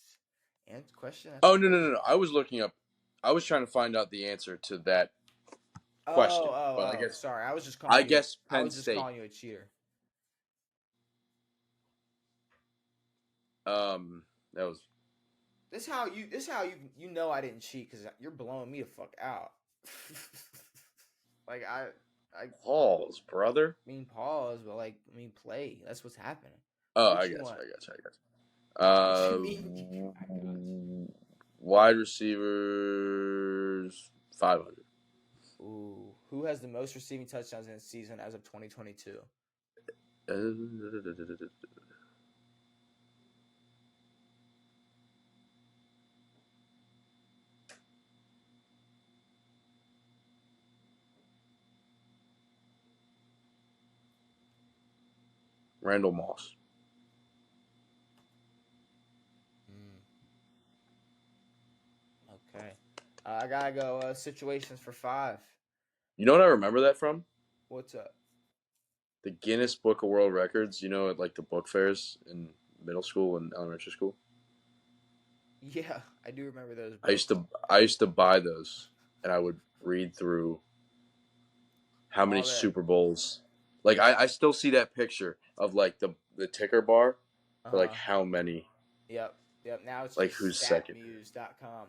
question. Oh no! I was looking up. I was trying to find out the answer to that question. But I guess sorry. I was just I calling you. guess I Penn was just State. calling you a cheater. That was. This how you know I didn't cheat because you're blowing me the fuck out. Like I Pause, brother. mean pause, but like I mean play. That's what's happening. Oh, What I you guess. want? What you mean? Wide receivers 500. Ooh, who has the most receiving touchdowns in a season as of 2022? Randall Moss. Okay. I gotta go. Situations for 5. You know what I remember that from? What's up? The Guinness Book of World Records. You know, at like the book fairs in middle school and elementary school. Yeah, I do remember those books. I used to buy those, and I would read through how many All that. Super Bowls. Like I still see that picture of like the ticker bar for like how many. Yep. Now it's like just who's second. statmuse.com.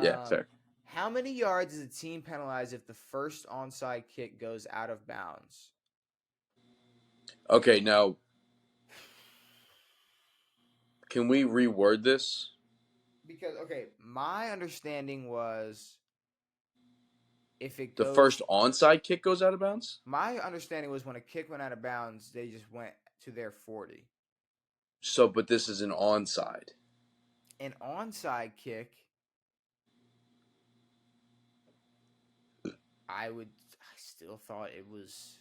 Yeah, fair. How many yards is a team penalized if the first onside kick goes out of bounds? Okay, now can we reword this? Because my understanding was if it The goes first onside kick goes out of bounds? My understanding was when a kick went out of bounds, they just went to their 40. So, but this is an onside. An onside kick, I still thought it was.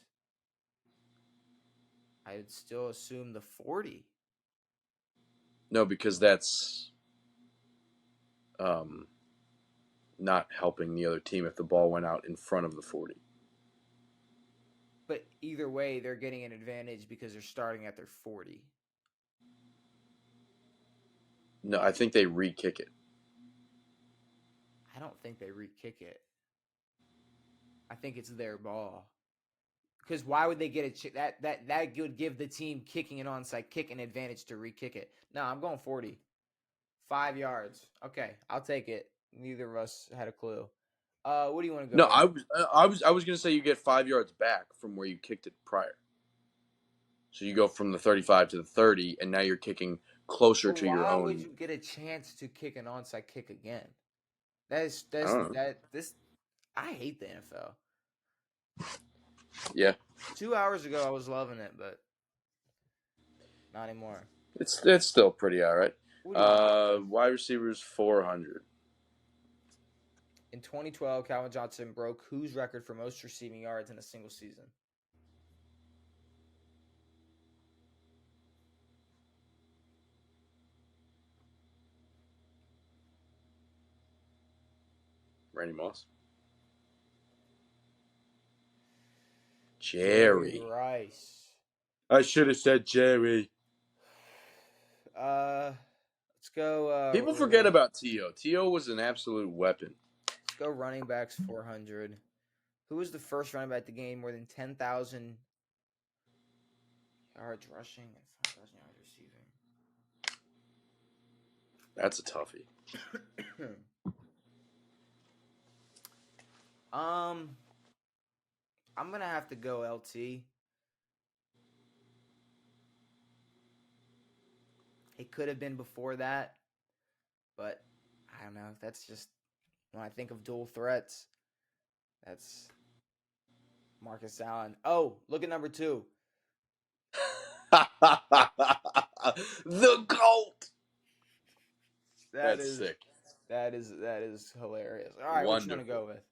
I would still assume the 40. No, because that's not helping the other team if the ball went out in front of the 40. But either way, they're getting an advantage because they're starting at their 40. No, I think they re-kick it. I don't think they re-kick it. I think it's their ball. Because why would they get that would give the team kicking an onside kick an advantage to re-kick it? No, I'm going 40. 5 yards. Okay, I'll take it. Neither of us had a clue. What do you want to go? No, I was gonna say you get 5 yards back from where you kicked it prior. So you go from the 35 to the 30, and now you're kicking closer to your own. Why would you get a chance to kick an onside kick again? I hate the NFL. Yeah. 2 hours ago, I was loving it, but not anymore. It's still pretty all right. What do you want to go with? Wide receivers 400. In 2012, Calvin Johnson broke whose record for most receiving yards in a single season? Randy Moss. Jerry Jerry. Rice. I should have said Jerry. Let's go. People forget about T.O. T.O. was an absolute weapon. Let's go running backs 400. Who was the first running back to gain more than 10,000 yards rushing and 5,000 yards receiving? That's a toughie. I'm gonna have to go LT. It could have been before that, but I don't know. That's just when I think of dual threats. That's Marcus Allen. Oh, look at number 2. The GOAT. That's sick. That is hilarious. All right, Wonderful. what you want to go with?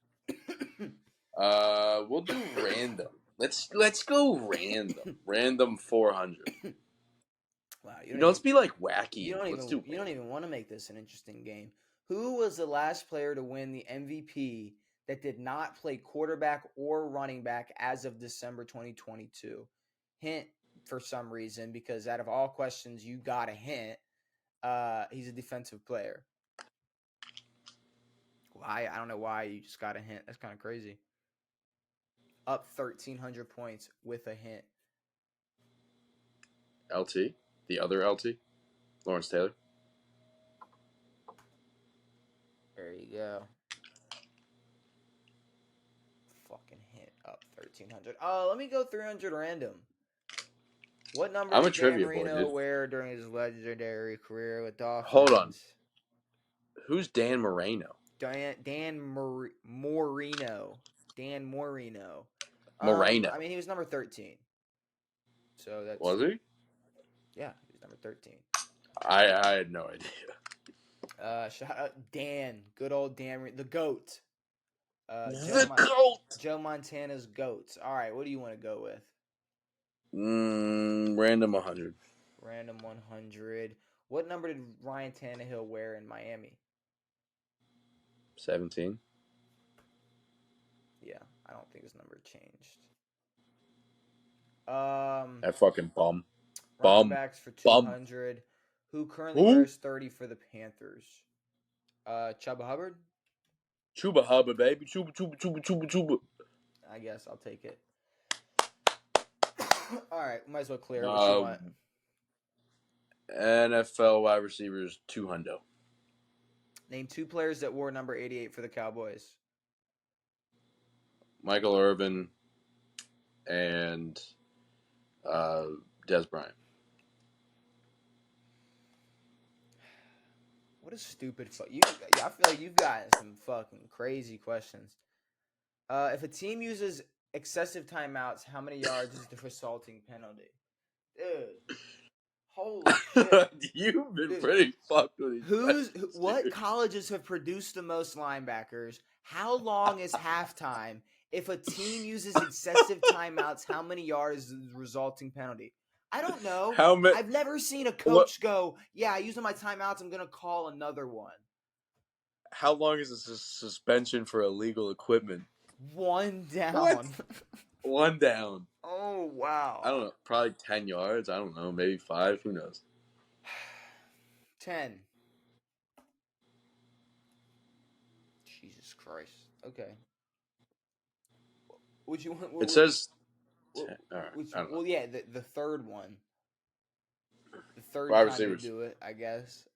We'll do random. Let's go random. Random 400. Wow, Let's be like wacky. You don't even want to make this an interesting game. Who was the last player to win the MVP that did not play quarterback or running back as of December 2022? Hint for some reason, because out of all questions, you got a hint. He's a defensive player. Why? I don't know why you just got a hint. That's kind of crazy. Up 1,300 points with a hint. LT? The other LT? Lawrence Taylor? There you go. Fucking hint. Up 1,300. Let me go 300 random. What number did Dan Marino wear during his legendary career with Dolphins? Hold on. Who's Dan Marino? Dan Marino. Dan Marino. Moreno. I mean, he was number 13. So that's. Was he? Yeah, he was number 13. I had no idea. Shout out Dan. Good old Dan. The GOAT. GOAT! Joe Montana's GOAT. All right, what do you want to go with? Random 100. Random 100. What number did Ryan Tannehill wear in Miami? 17. Yeah, I don't think his number changed. That fucking bum. Running backs for 200. Who currently wears 30 for the Panthers? Chuba Hubbard? Chuba Hubbard, baby. Chuba. I guess I'll take it. All right, might as well clear what you want. NFL wide receivers 200. Name 2 players that wore number 88 for the Cowboys. Michael Irvin and Des Bryant. What a stupid I feel like you've gotten some fucking crazy questions. If a team uses excessive timeouts, how many yards is the resulting penalty? Dude. Holy shit. You've been pretty fucked with these. What colleges have produced the most linebackers? How long is halftime? If a team uses excessive timeouts, how many yards is the resulting penalty? I don't know. I've never seen a coach go, yeah, using my timeouts, I'm going to call another one. How long is a suspension for illegal equipment? 1 down. What? 1 down. Oh, wow. I don't know. Probably 10 yards. I don't know. Maybe 5. Who knows? 10. Jesus Christ. Okay. Would you want? It says. 10. All right. Well, yeah, the third one. The third wide time receivers. you do it, I guess.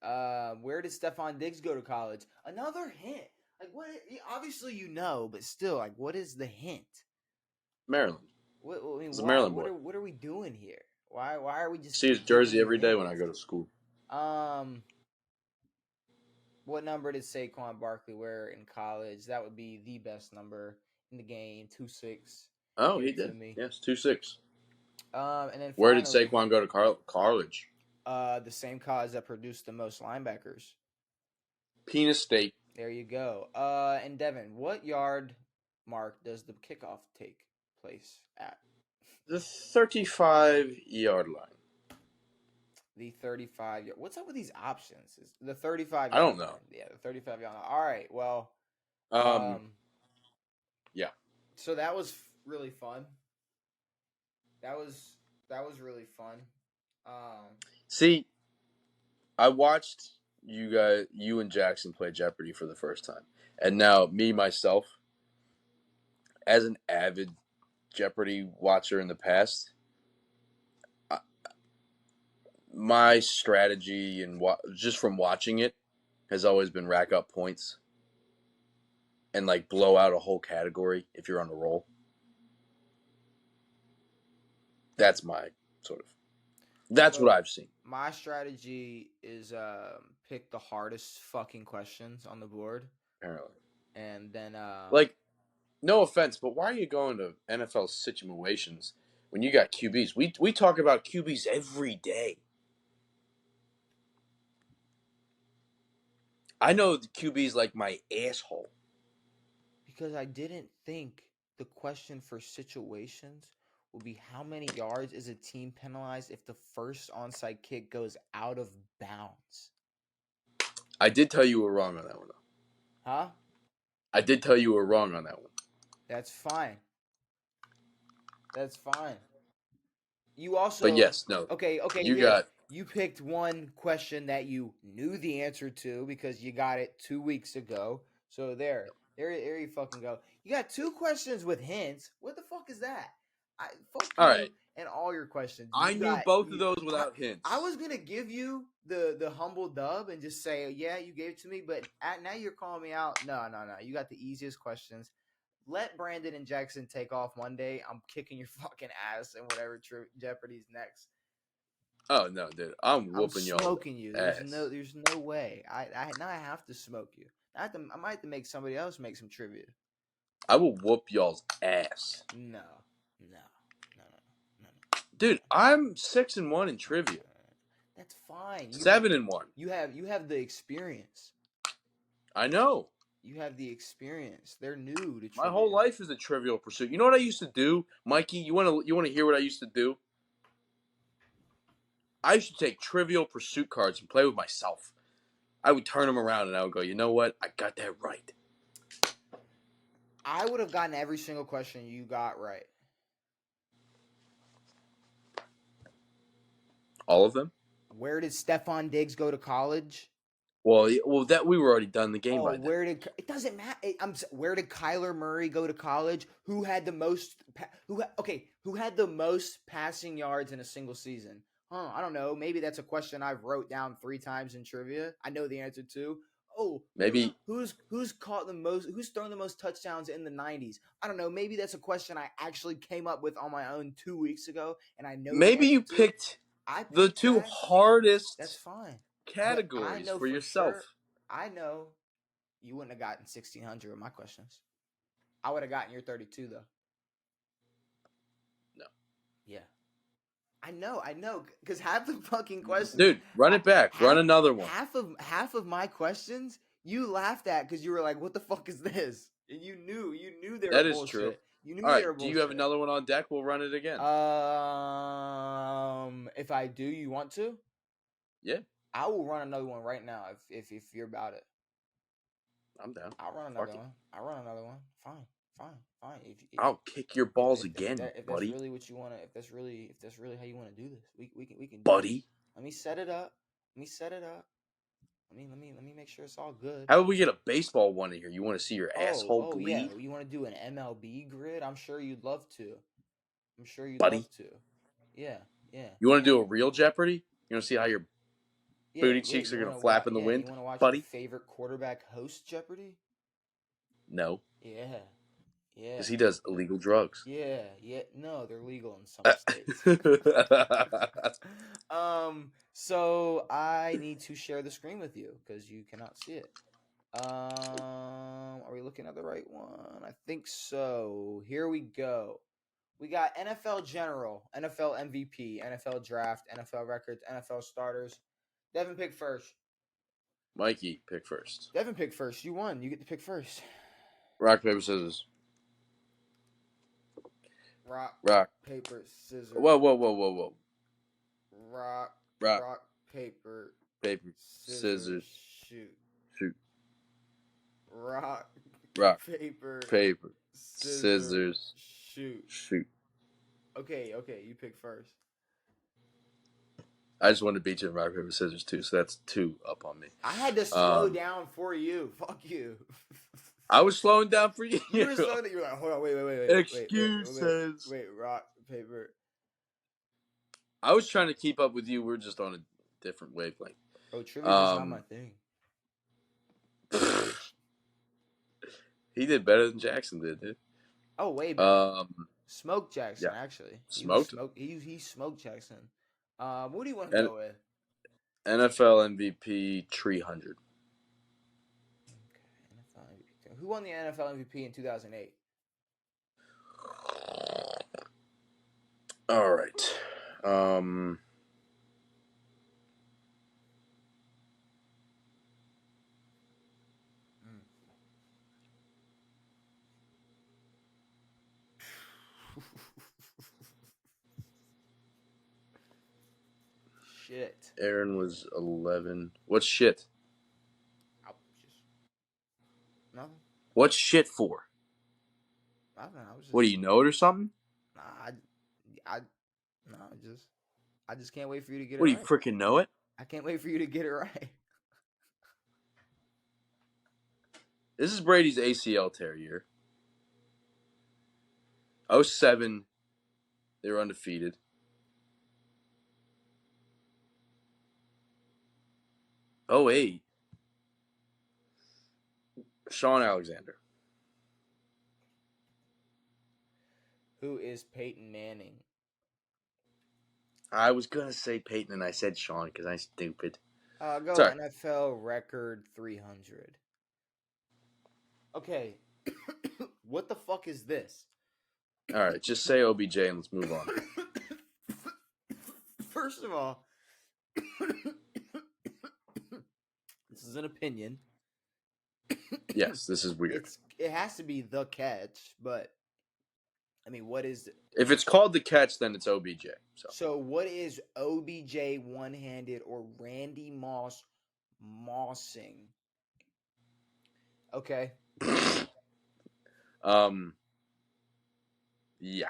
Where did Stephon Diggs go to college? Another hint. Like what? Obviously you know, but still, like, what is the hint? Maryland. It's a Maryland boy. What are we doing here? Why are we just? See his jersey every day when I go to school. What number did Saquon Barkley wear in college? That would be the best number in the game. 26. Oh, he did. Yes, 26. And then where did Saquon go to college? The same college that produced the most linebackers. Penis State. There you go. And Devin, what yard mark does the kickoff take place at? The 35-yard line. The 35 yard. What's up with these options? Is the 35 I yard don't line? know. Yeah, the 35 yard line. All right. Well, Yeah. so that was really fun. That was really fun. See, I watched you and Jackson play Jeopardy for the first time, and now me myself, as an avid Jeopardy watcher in the past, my strategy and just from watching it has always been rack up points and like blow out a whole category if you're on a roll. That's my sort of. That's what I've seen. My strategy is pick the hardest fucking questions on the board, Apparently, and then like, no offense, but why are you going to NFL situations when you got QBs? We talk about QBs every day. I know the QBs like my asshole. Because I didn't think the question for situations will be how many yards is a team penalized if the first onside kick goes out of bounds. I did tell you were wrong on that one, though. Huh? I did tell you were wrong on that one. That's fine. That's fine. You also. But yes, no. Okay. You picked one question that you knew the answer to because you got it 2 weeks ago. So there you fucking go. You got 2 questions with hints. What the fuck is that? Fuck all you right. and all your questions. I knew both of those without hints. I was gonna give you the humble dub and just say, yeah, you gave it to me, but now you're calling me out. No. You got the easiest questions. Let Brandon and Jackson take off one day. I'm kicking your fucking ass and whatever Jeopardy's next. Oh no, dude! I'm whooping y'all. Smoking you. Ass. There's no way. I now I have to smoke you. I might have to make somebody else make some trivia. I will whoop y'all's ass. No. Dude, I'm 6-1 in trivia. That's fine. 7-1. You have the experience. I know. You have the experience. They're new to trivia. My whole life is a Trivial Pursuit. You know what I used to do, Mikey? You want to hear what I used to do? I used to take Trivial Pursuit cards and play with myself. I would turn them around and I would go, you know what? I got that right. I would have gotten every single question you got right. All of them? Where did Stefon Diggs go to college? Well, that we were already done the game by then. It doesn't matter. Where did Kyler Murray go to college? Who had the most? Who had the most passing yards in a single season? I don't know. Maybe that's a question I've wrote down 3 times in trivia. I know the answer to. Oh, maybe who's caught the most? Who's thrown the most touchdowns in the 90s? I don't know. Maybe that's a question I actually came up with on my own 2 weeks ago, and I know. Maybe you picked the 2 hardest. That's fine. Categories for yourself. Sure, I know you wouldn't have gotten 1,600 of my questions. I would have gotten your 32 though. No. Yeah. I know, because half the fucking questions. Dude, run it back. Run another one. Half of my questions you laughed at because you were like, "What the fuck is this?" And you knew they were that bullshit. Is true. You knew all right, they were bullshit. Do you have another one on deck? We'll run it again. If I do, you want to? Yeah. I will run another one right now if you're about it. I'm down. I'll run another one. Fine. I'll kick your balls again, if buddy. That's really what you want to. If that's really how you want to do this, we can. Buddy. Let me set it up. Let me make sure it's all good. How about we get a baseball one in here? You want to see your asshole bleed? Yeah. You want to do an MLB grid? I'm sure you'd love to. Buddy. Love to. Yeah. You want to do a real Jeopardy? You want to see how your booty cheeks are going to flap in the wind? You want to watch buddy? Your favorite quarterback host Jeopardy? No. Yeah. Because he does illegal drugs. Yeah. No, they're legal in some states. So I need to share the screen with you because you cannot see it. Are we looking at the right one? I think so. Here we go. We got NFL general, NFL MVP, NFL draft, NFL records, NFL starters. Devin pick first. Mikey, pick first. Devin pick first. You won. You get to pick first. Rock, paper, scissors. Rock, Rock. paper, scissors. Whoa. Rock, Rock. rock, paper, Paper, scissors. shoot. Shoot. Rock, Paper, scissors, shoot. Okay, you pick first. I just wanted to beat you in rock, paper, scissors, too, so that's 2 up on me. I had to slow down for you. Fuck you. I was slowing down for you. You were slowing down. You were like, hold on, wait. Excuses. Wait, rock, paper. I was trying to keep up with you. We're just on a different wavelength. Oh, trivia is not my thing. He did better than Jackson did, dude. Oh, way better. Smoked Jackson, yeah. actually. Smoked? He smoked Jackson. What do you want to go with? NFL MVP 300. Okay, NFL MVP. Who won the NFL MVP in 2008? All right. Shit. Aaron was 11. What's shit? Nothing. What's shit for? Nothing. I was just. What, do you know it or something? Nah, I just can't wait for you to get what, it right. right. What, do you freaking know it? I can't wait for you to get it right. This is Brady's ACL tear year. 07, they were undefeated. 08, Sean Alexander. Who is Peyton Manning? I was going to say Peyton, and I said Sean because I'm stupid. Go Sorry. NFL record 300. Okay. What the fuck is this? All right, just say OBJ and let's move on. First of all, this is an opinion. Yes, this is weird. It has to be the catch, but I mean, what is it? If it's called the catch, then it's OBJ. So what is OBJ one-handed or Randy Moss mossing? Okay. Yeah.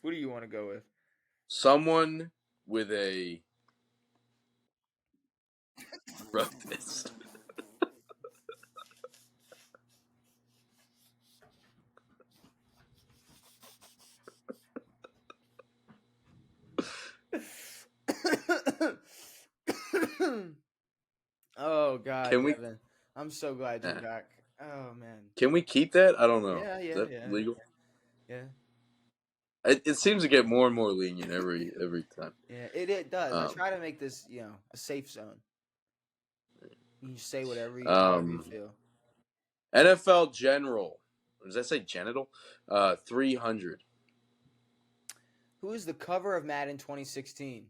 What do you want to go with? Someone with a wrote this. Oh God, Can we? Devin. I'm so glad you're back. Oh man. Can we keep that? I don't know. Yeah. Is that legal? Yeah. It seems to get more and more lenient every time. Yeah, it does. I try to make this, a safe zone. You say whatever you feel. NFL general. Does that say genital? 300. Who is the cover of Madden 2016?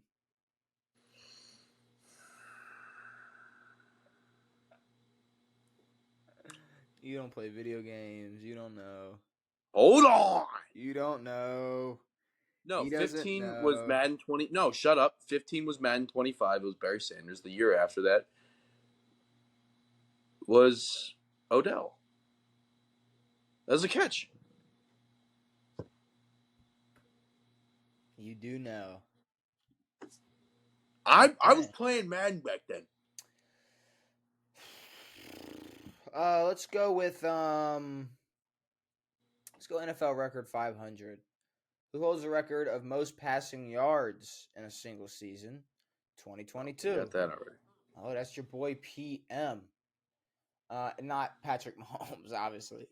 You don't play video games. You don't know. Hold on. You don't know. No, 15 was Madden 20. No, shut up. 15 was Madden 25. It was Barry Sanders. The year after that was Odell. That was a catch. You do know. I was playing Madden back then. Let's go with NFL record 500. Who holds the record of most passing yards in a single season? 2022. Got that already. Oh, that's your boy PM. Not Patrick Mahomes, obviously.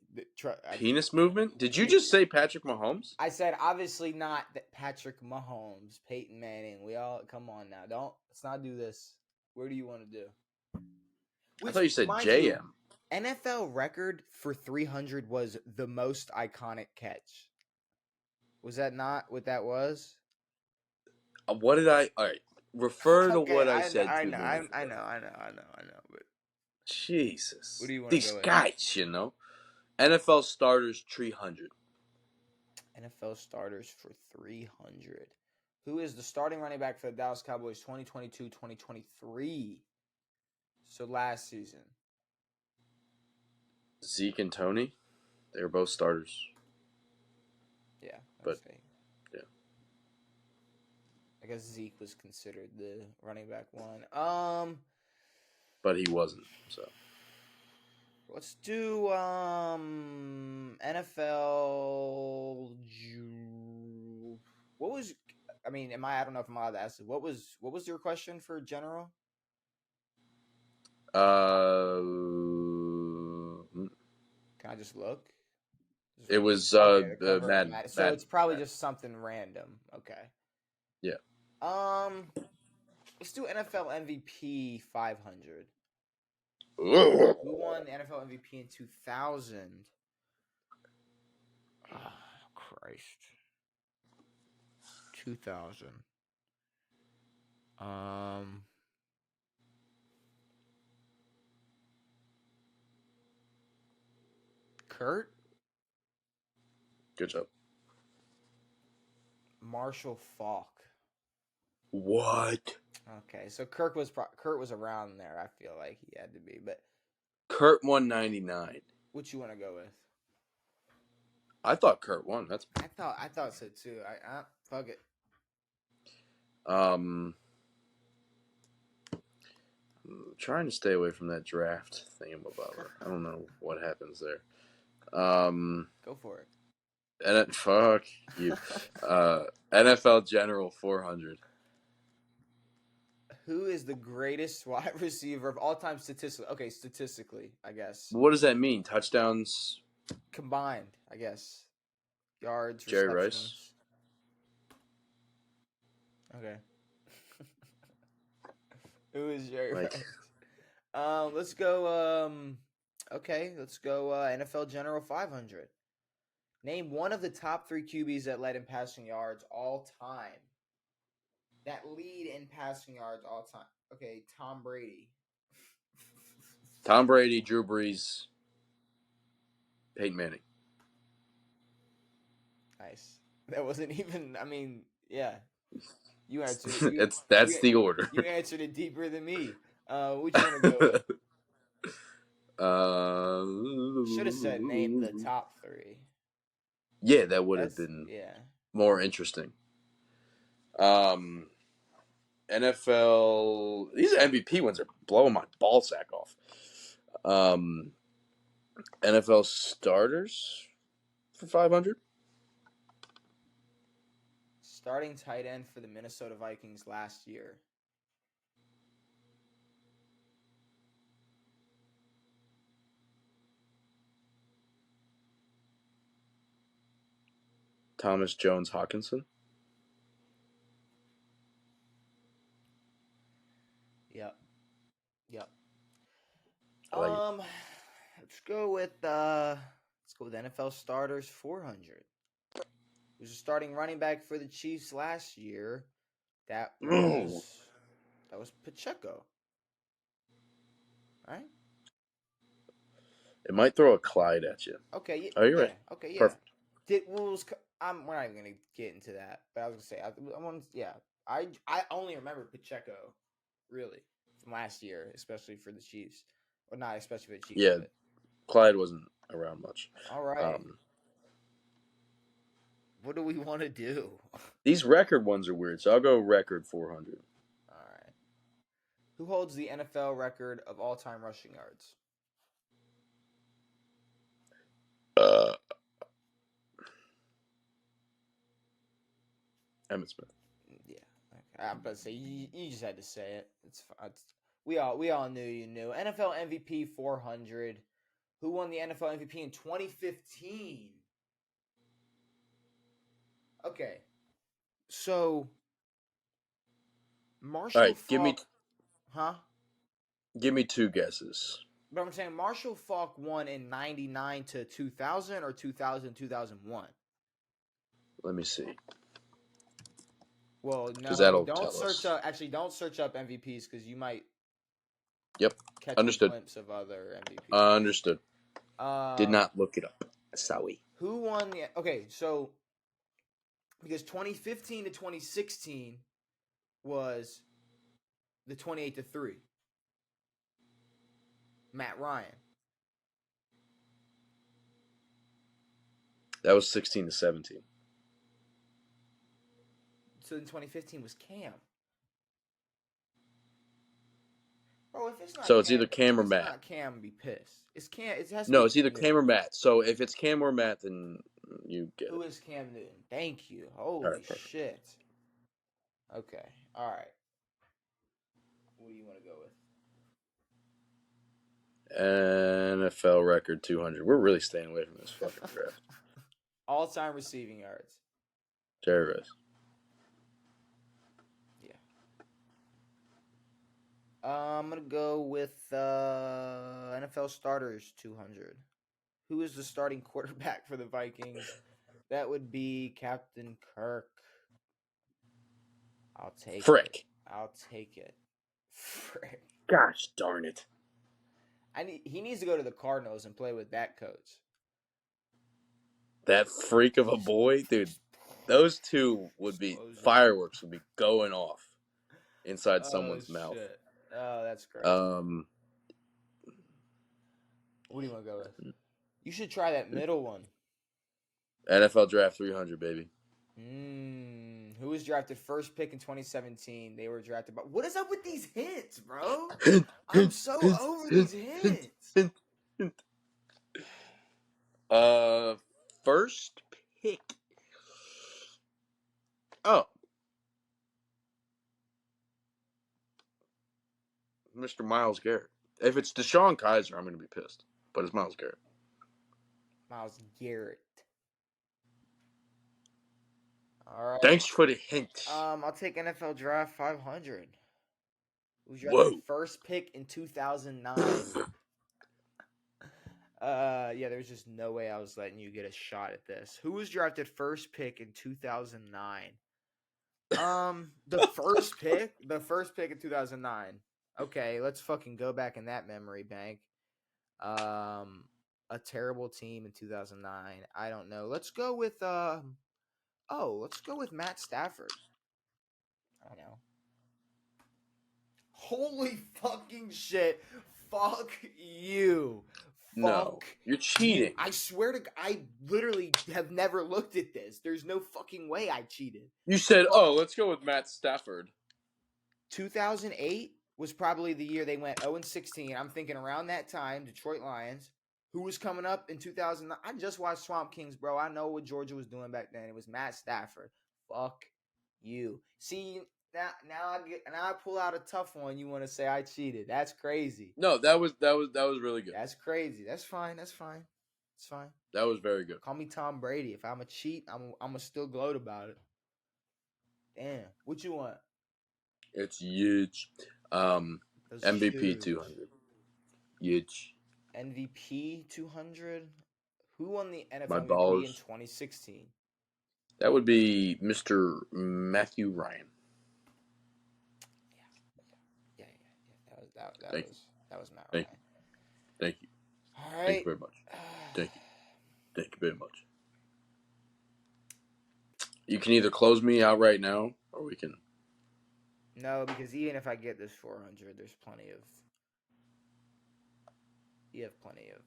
Penis movement? Did you just say Patrick Mahomes? I said obviously not that Patrick Mahomes, Peyton Manning. Come on now. Let's not do this. Where do you want to do? I thought you said JM. NFL record for 300 was the most iconic catch. Was that not what that was? What did I? All right, refer to Okay, what I I know, said I 2 know, minutes I ago. know, I know, I know, I know. But what Jesus, do you want to these go with? guys, NFL starters 300. NFL starters for 300. Who is the starting running back for the Dallas Cowboys 2022-2023? So last season. Zeke and Tony, they were both starters, Yeah, but okay. yeah, I guess Zeke was considered the running back one. but he wasn't. So Let's do NFL. What was? I mean, I don't know if I'm allowed to ask it. What was your question for general? Can I just look? it was Okay, the cover of Madden. Madden. So Madden. it's probably Madden. just something random. Okay. Yeah. Let's do NFL MVP 500. Ugh. Who won the NFL MVP in 2000? Oh, Christ. 2000. Kurt Good job. Marshall Falk. What? Okay, so Kurt was around there. I feel like he had to be, but Kurt won 99. what you want to go with? I thought Kurt won. That's I thought so too. I fuck it. I'm trying to stay away from that draft thingamabobber. I don't know what happens there. Go for it. And fuck you. NFL General 400. Who is the greatest wide receiver of all time statistically? Okay, statistically, I guess. What does that mean? Touchdowns? Combined, I guess. Yards, Jerry Rice. receptions. Okay. Who is Jerry Like, Rice? Let's go. Okay, let's go. NFL General 500. Name one of the top 3 QBs that led in passing yards all time. That lead in passing yards all time. Okay, Tom Brady. Tom Brady, Drew Brees, Peyton Manning. Nice. That wasn't even. I mean, yeah. You answered. That's the order. You answered it deeper than me. Which you want to go with? Should have said name the top 3. Yeah, that would have been more interesting. NFL, these MVP ones are blowing my ball sack off. NFL starters for 500. Starting tight end for the Minnesota Vikings last year. Thomas Jones Hawkinson. Yep. Like Let's go with NFL starters 400. Who's a starting running back for the Chiefs last year? That was Pacheco. Right? it might throw a Clyde at you. Okay. Oh, you're right. Okay. Yeah. Perfect. We're not even gonna get into that. But I was gonna say I want. Yeah. I only remember Pacheco, really, from last year, especially for the Chiefs. Well, not especially for the Chiefs. Yeah, But. Clyde wasn't around much. All right. What do we want to do? These record ones are weird, so I'll go record 400. All right. Who holds the NFL record of all-time rushing yards? Emmitt Smith. Yeah. Okay. I'm about to say you just had to say it. It's we all knew you knew. NFL MVP 400. Who won the NFL MVP in 2015? Okay. So Marshall All right, Falk, give me 2 guesses. But I'm saying Marshall Falk won in 99 to 2000 or 2000 2001. Let me see. Well, 'Cause no, that'll don't tell search us. up. Actually, don't search up MVPs because you might Yep. catch a Understood. glimpse of other MVPs. Understood. Did Um, not look it up. Sorry. who won the? Okay, so because 2015 to 2016 was the 28-3. Matt Ryan. That was 16 to 17. So in 2015 was Cam. Bro, if it's not So it's Cam, either Cam if or it's Matt. not Cam, be pissed. It's Cam. It has to No, be it's either Cam Cam Newton. or Matt. So if it's Cam or Matt, then you get Who it. is Cam Newton? Thank you. All Holy right, perfect. shit. Okay. All right. What do you want to go with? NFL record 200. We're really staying away from this fucking draft. All-time receiving yards. Jerry Rice. Yeah. I'm gonna go with NFL starters 200. Who is the starting quarterback for the Vikings? That would be Captain Kirk. I'll take it. Frick. I'll take it. Frick. Gosh darn it. He needs to go to the Cardinals and play with that coach. That freak of a boy, dude. Those two would be Explosion. fireworks would be going off inside Oh someone's mouth. shit. Oh, that's great. What do you want to go with? You should try that middle one. NFL draft 300, baby. Who was drafted first pick in 2017? They were drafted by. What is up with these hints, bro? I'm so over these hints. First pick. Oh. Mr. Myles Garrett. If it's Deshaun Kaiser, I'm going to be pissed. But it's Myles Garrett. Myles Garrett. All right. Thanks for the hint. I'll take NFL Draft 500. Who was drafted Whoa. first pick in 2009? Yeah, there's just no way I was letting you get a shot at this. Who was drafted first pick in 2009? The first pick in 2009. Okay, let's fucking go back in that memory bank. A terrible team in 2009. I don't know. Let's go with let's go with Matt Stafford. I don't know. Holy fucking shit. Fuck you. No, you're cheating. I swear to God, I literally have never looked at this. There's no fucking way I cheated. You said, let's go with Matt Stafford. 2008 was probably the year they went 0-16. I'm thinking around that time, Detroit Lions. Who was coming up in 2009? I just watched Swamp Kings, bro. I know what Georgia was doing back then. It was Matt Stafford. Fuck you. See, now I pull out a tough one. You want to say I cheated? That's crazy. No, that was really good. That's crazy. That's fine. It's fine. That was very good. Call me Tom Brady. If I'm a cheat, I'm gonna still gloat about it. Damn. What you want? It's huge. MVP 200. Huge. MVP 200. Who won the NFL My MVP balls. in 2016? That would be Mr. Matthew Ryan. Yeah. That was Matt Ryan. Thank you. All right. Thank you very much. Thank you very much. You can either close me out right now, or we can. No, because even if I get this 400, there's plenty of. You have plenty of.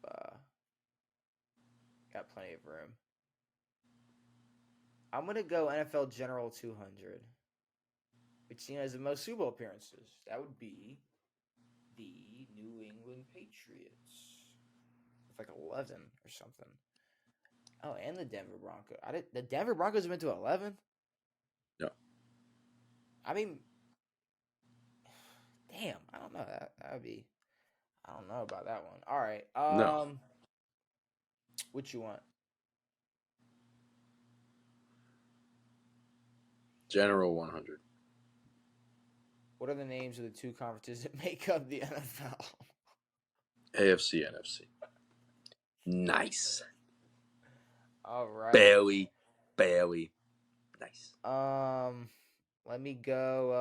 Got plenty of room. I'm gonna go NFL General 200, which has the most Super Bowl appearances. That would be the New England Patriots, with like 11 or something. Oh, and the Denver Broncos. The Denver Broncos have been to 11? No. I mean, damn, I don't know. That would be. I don't know about that one. All right. No. What you want? General 100. What are the names of the two conferences that make up the NFL? AFC, NFC. Nice. All right. Barely. Nice. Let me go.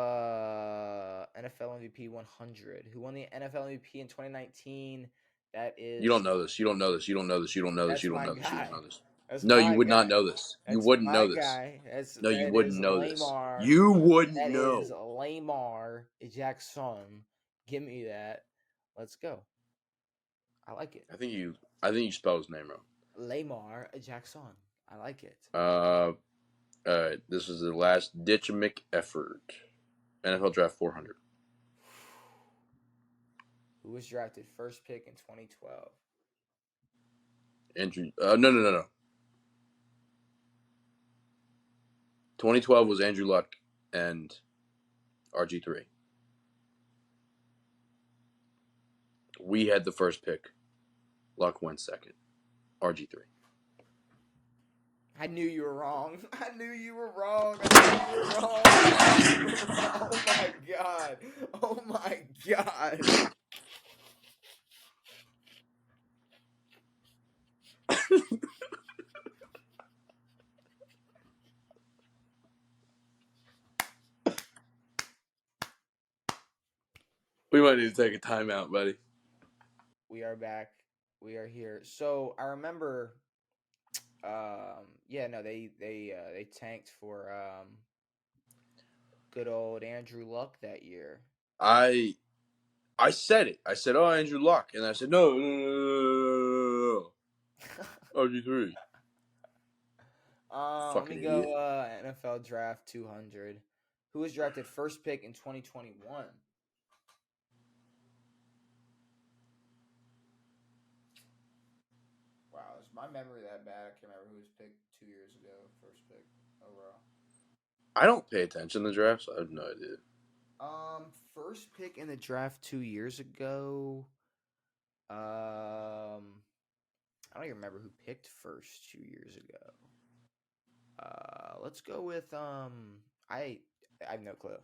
NFL MVP 100. Who won the NFL MVP in 2019? That You is. don't know this. You don't know this. You don't know this. You don't know this. That's You don't my know this. You don't guy. know this. That's No, you my would not guy. know this. You That's wouldn't my know this. guy. No, you That wouldn't is know this. Lamar. You wouldn't That is know. Lamar Jackson. Give me that. Let's go. I like it. I think you spelled his name wrong. Lamar Jackson. I like it. All right. This is the last ditch-mick effort. NFL Draft 400. Who was drafted first pick in 2012? Andrew. No. 2012 was Andrew Luck and RG3. We had the first pick. Luck went second. RG3. I knew you were wrong. I knew you were wrong. I knew you were wrong. I knew you were wrong. Oh my god. Oh my god. We might need to take a timeout, buddy. We are back. We are here. So I remember yeah, no, they tanked for good old Andrew Luck that year. I said it. I said, "Oh, Andrew Luck," and I said, "No. RG3." Let Fucking me idiot. go NFL Draft 200. Who was drafted first pick in 2021? Wow, is my memory that bad? I can't remember who was picked 2 years ago, first pick overall. I don't pay attention to drafts. So I have no idea. First pick in the draft 2 years ago. I don't even remember who picked first 2 years ago. Let's go with I have no clue.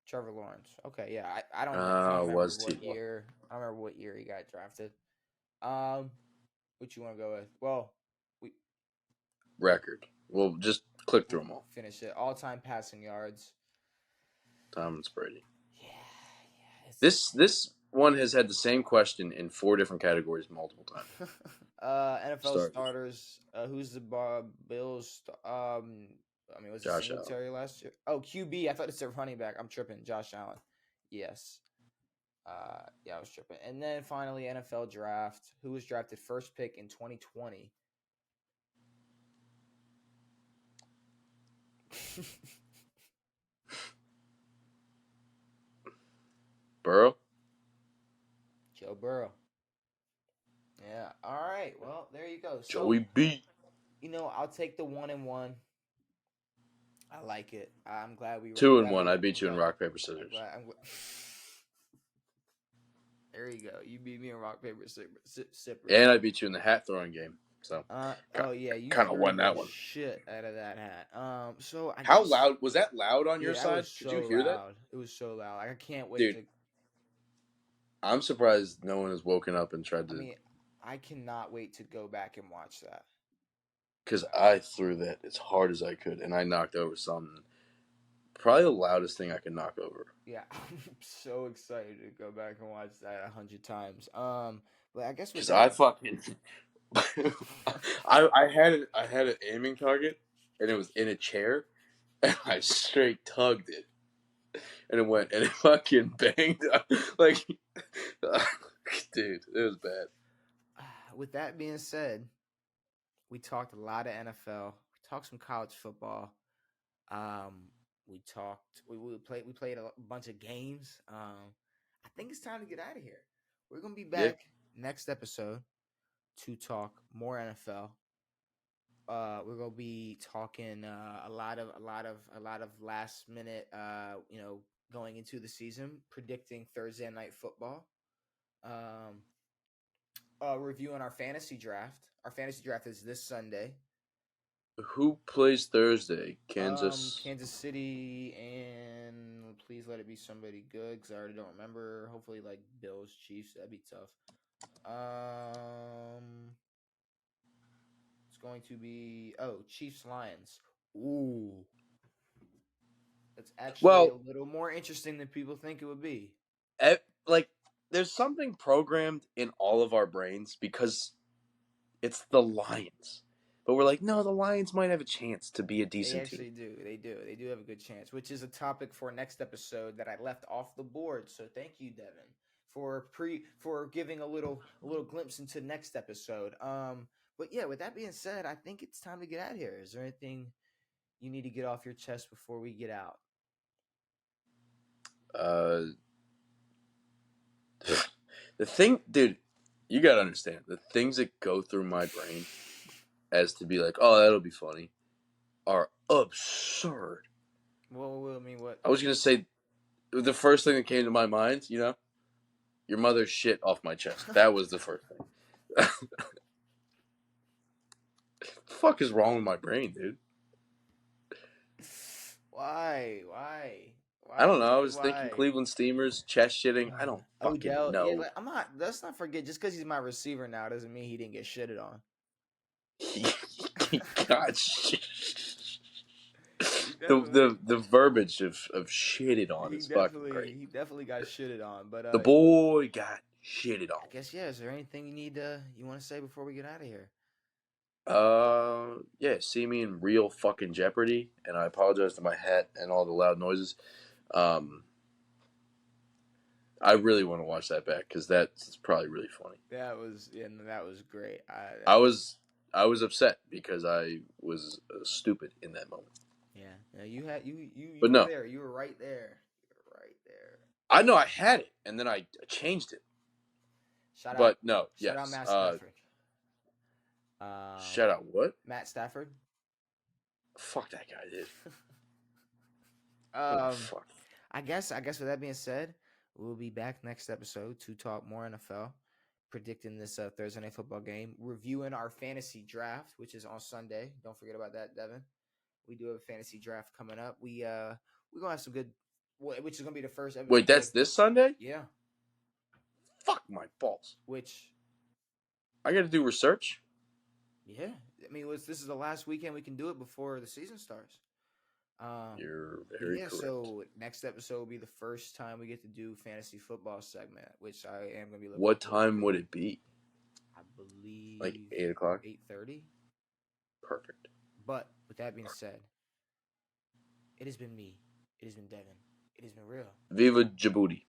Trevor Lawrence. Okay, yeah, I don't remember Was what he? year. I don't remember what year he got drafted. Um, what you want to go with? Well, we Record. We'll just click through we'll them all. finish it. All time passing yards. Tom and Brady. Yeah, yeah. This one has had the same question in 4 different categories multiple times. NFL Starters. starters. Who's the Bills? I mean, was it Josh Allen. Singletary last year? Oh, QB. I thought it said running back. I'm tripping. Josh Allen. Yes. Yeah, I was tripping. And then finally, NFL draft. Who was drafted first pick in 2020? Burrow. Joe Burrow. Yeah. All right. Well, there you go. So, Joey B. I'll take the 1-1. I like it. I'm glad we. I'm 2 and glad 1. we. I I'm beat you in glad. rock paper I'm scissors. glad. There you go. You beat me in rock paper scissors. And I beat you in the hat throwing game. So. Oh yeah, you Kind of threw won that the one. shit out of that hat. So I How guess, loud was that? Loud on yeah, your that side? was Could you so hear that? loud. It was so loud. Like, I can't wait Dude, to. I'm surprised no one has woken up and tried to. I mean, I cannot wait to go back and watch that. Because I threw that as hard as I could, and I knocked over something. Probably the loudest thing I could knock over. Yeah, I'm so excited to go back and watch that 100 times. But I guess with Because that, I fucking. I had an aiming target, and it was in a chair, and I straight tugged it. And it went, and it fucking banged up. Like, dude, it was bad. with that being said, we talked a lot of NFL. We talked some college football. We talked. We played a bunch of games. I think it's time to get out of here. We're gonna be Yeah. back next episode to talk more NFL. We're gonna be talking a lot of last minute. Going into the season, predicting Thursday night football. Um, reviewing our fantasy draft. Our fantasy draft is this Sunday. Who plays Thursday? Kansas. Kansas City, and please let it be somebody good because I already don't remember. Hopefully, like Bills, Chiefs. That'd be tough. It's going to be Chiefs, Lions. Ooh, It's actually a Well, little more interesting than people think it would be. like there's something programmed in all of our brains because it's the Lions. But we're like, no, the Lions might have a chance to be a They decent team. actually do. They do. They do have a good chance, which is a topic for next episode that I left off the board. So thank you, Devin, for giving a little glimpse into next episode. But yeah, with that being said, I think it's time to get out of here. Is there anything you need to get off your chest before we get out? Uh, the thing, dude, you gotta understand the things that go through my brain as to be like, oh, that'll be funny, are absurd. Well, I mean, what? I was gonna say the first thing that came to my mind, your mother's shit off my chest. That was the first thing. The fuck is wrong with my brain, dude? Why? Why? I Why don't is know. I it? was thinking Why? Cleveland Steamers, chest shitting. I don't fucking Odell, yeah, know. but I'm not. Let's not forget. Just because he's my receiver now doesn't mean he didn't get shitted on. He got He the definitely, the the verbiage of shitted on he is fucking definitely, great. he definitely got shitted on. But The boy got shitted I guess yeah. Is there anything you want to say before we get out of here? on. Yeah, see me in real fucking Jeopardy, and I apologize to my hat and all the loud noises. Um, I really want to watch that back because that's probably really funny. That was great. I was upset because I was stupid in that moment. Yeah. You had you But were no, there. You were right there. You were right there. I know I had it, and then I changed it. Shout out, But no, shout out, yes. Matt Stafford. Shout out what? Matt Stafford. Fuck that guy, dude. What the um, fuck? I guess with that being said, we'll be back next episode to talk more NFL, predicting this Thursday night football game, reviewing our fantasy draft, which is on Sunday. Don't forget about that, Devin. We do have a fantasy draft coming up. We're gonna have some good, which is gonna be the first Wait, episode. that's this Sunday? Yeah, Fuck my balls. which I got to do research. yeah, I mean, this is the last weekend we can do it before the season starts. You're But very yeah, correct. so next episode will be the first time we get to do fantasy football segment, which I am gonna be looking What forward time to. would it be? I Like believe 8 o'clock? 8:30. Perfect. But with that being said, it has been me. It has been Devin. It has been real. Viva Djibouti.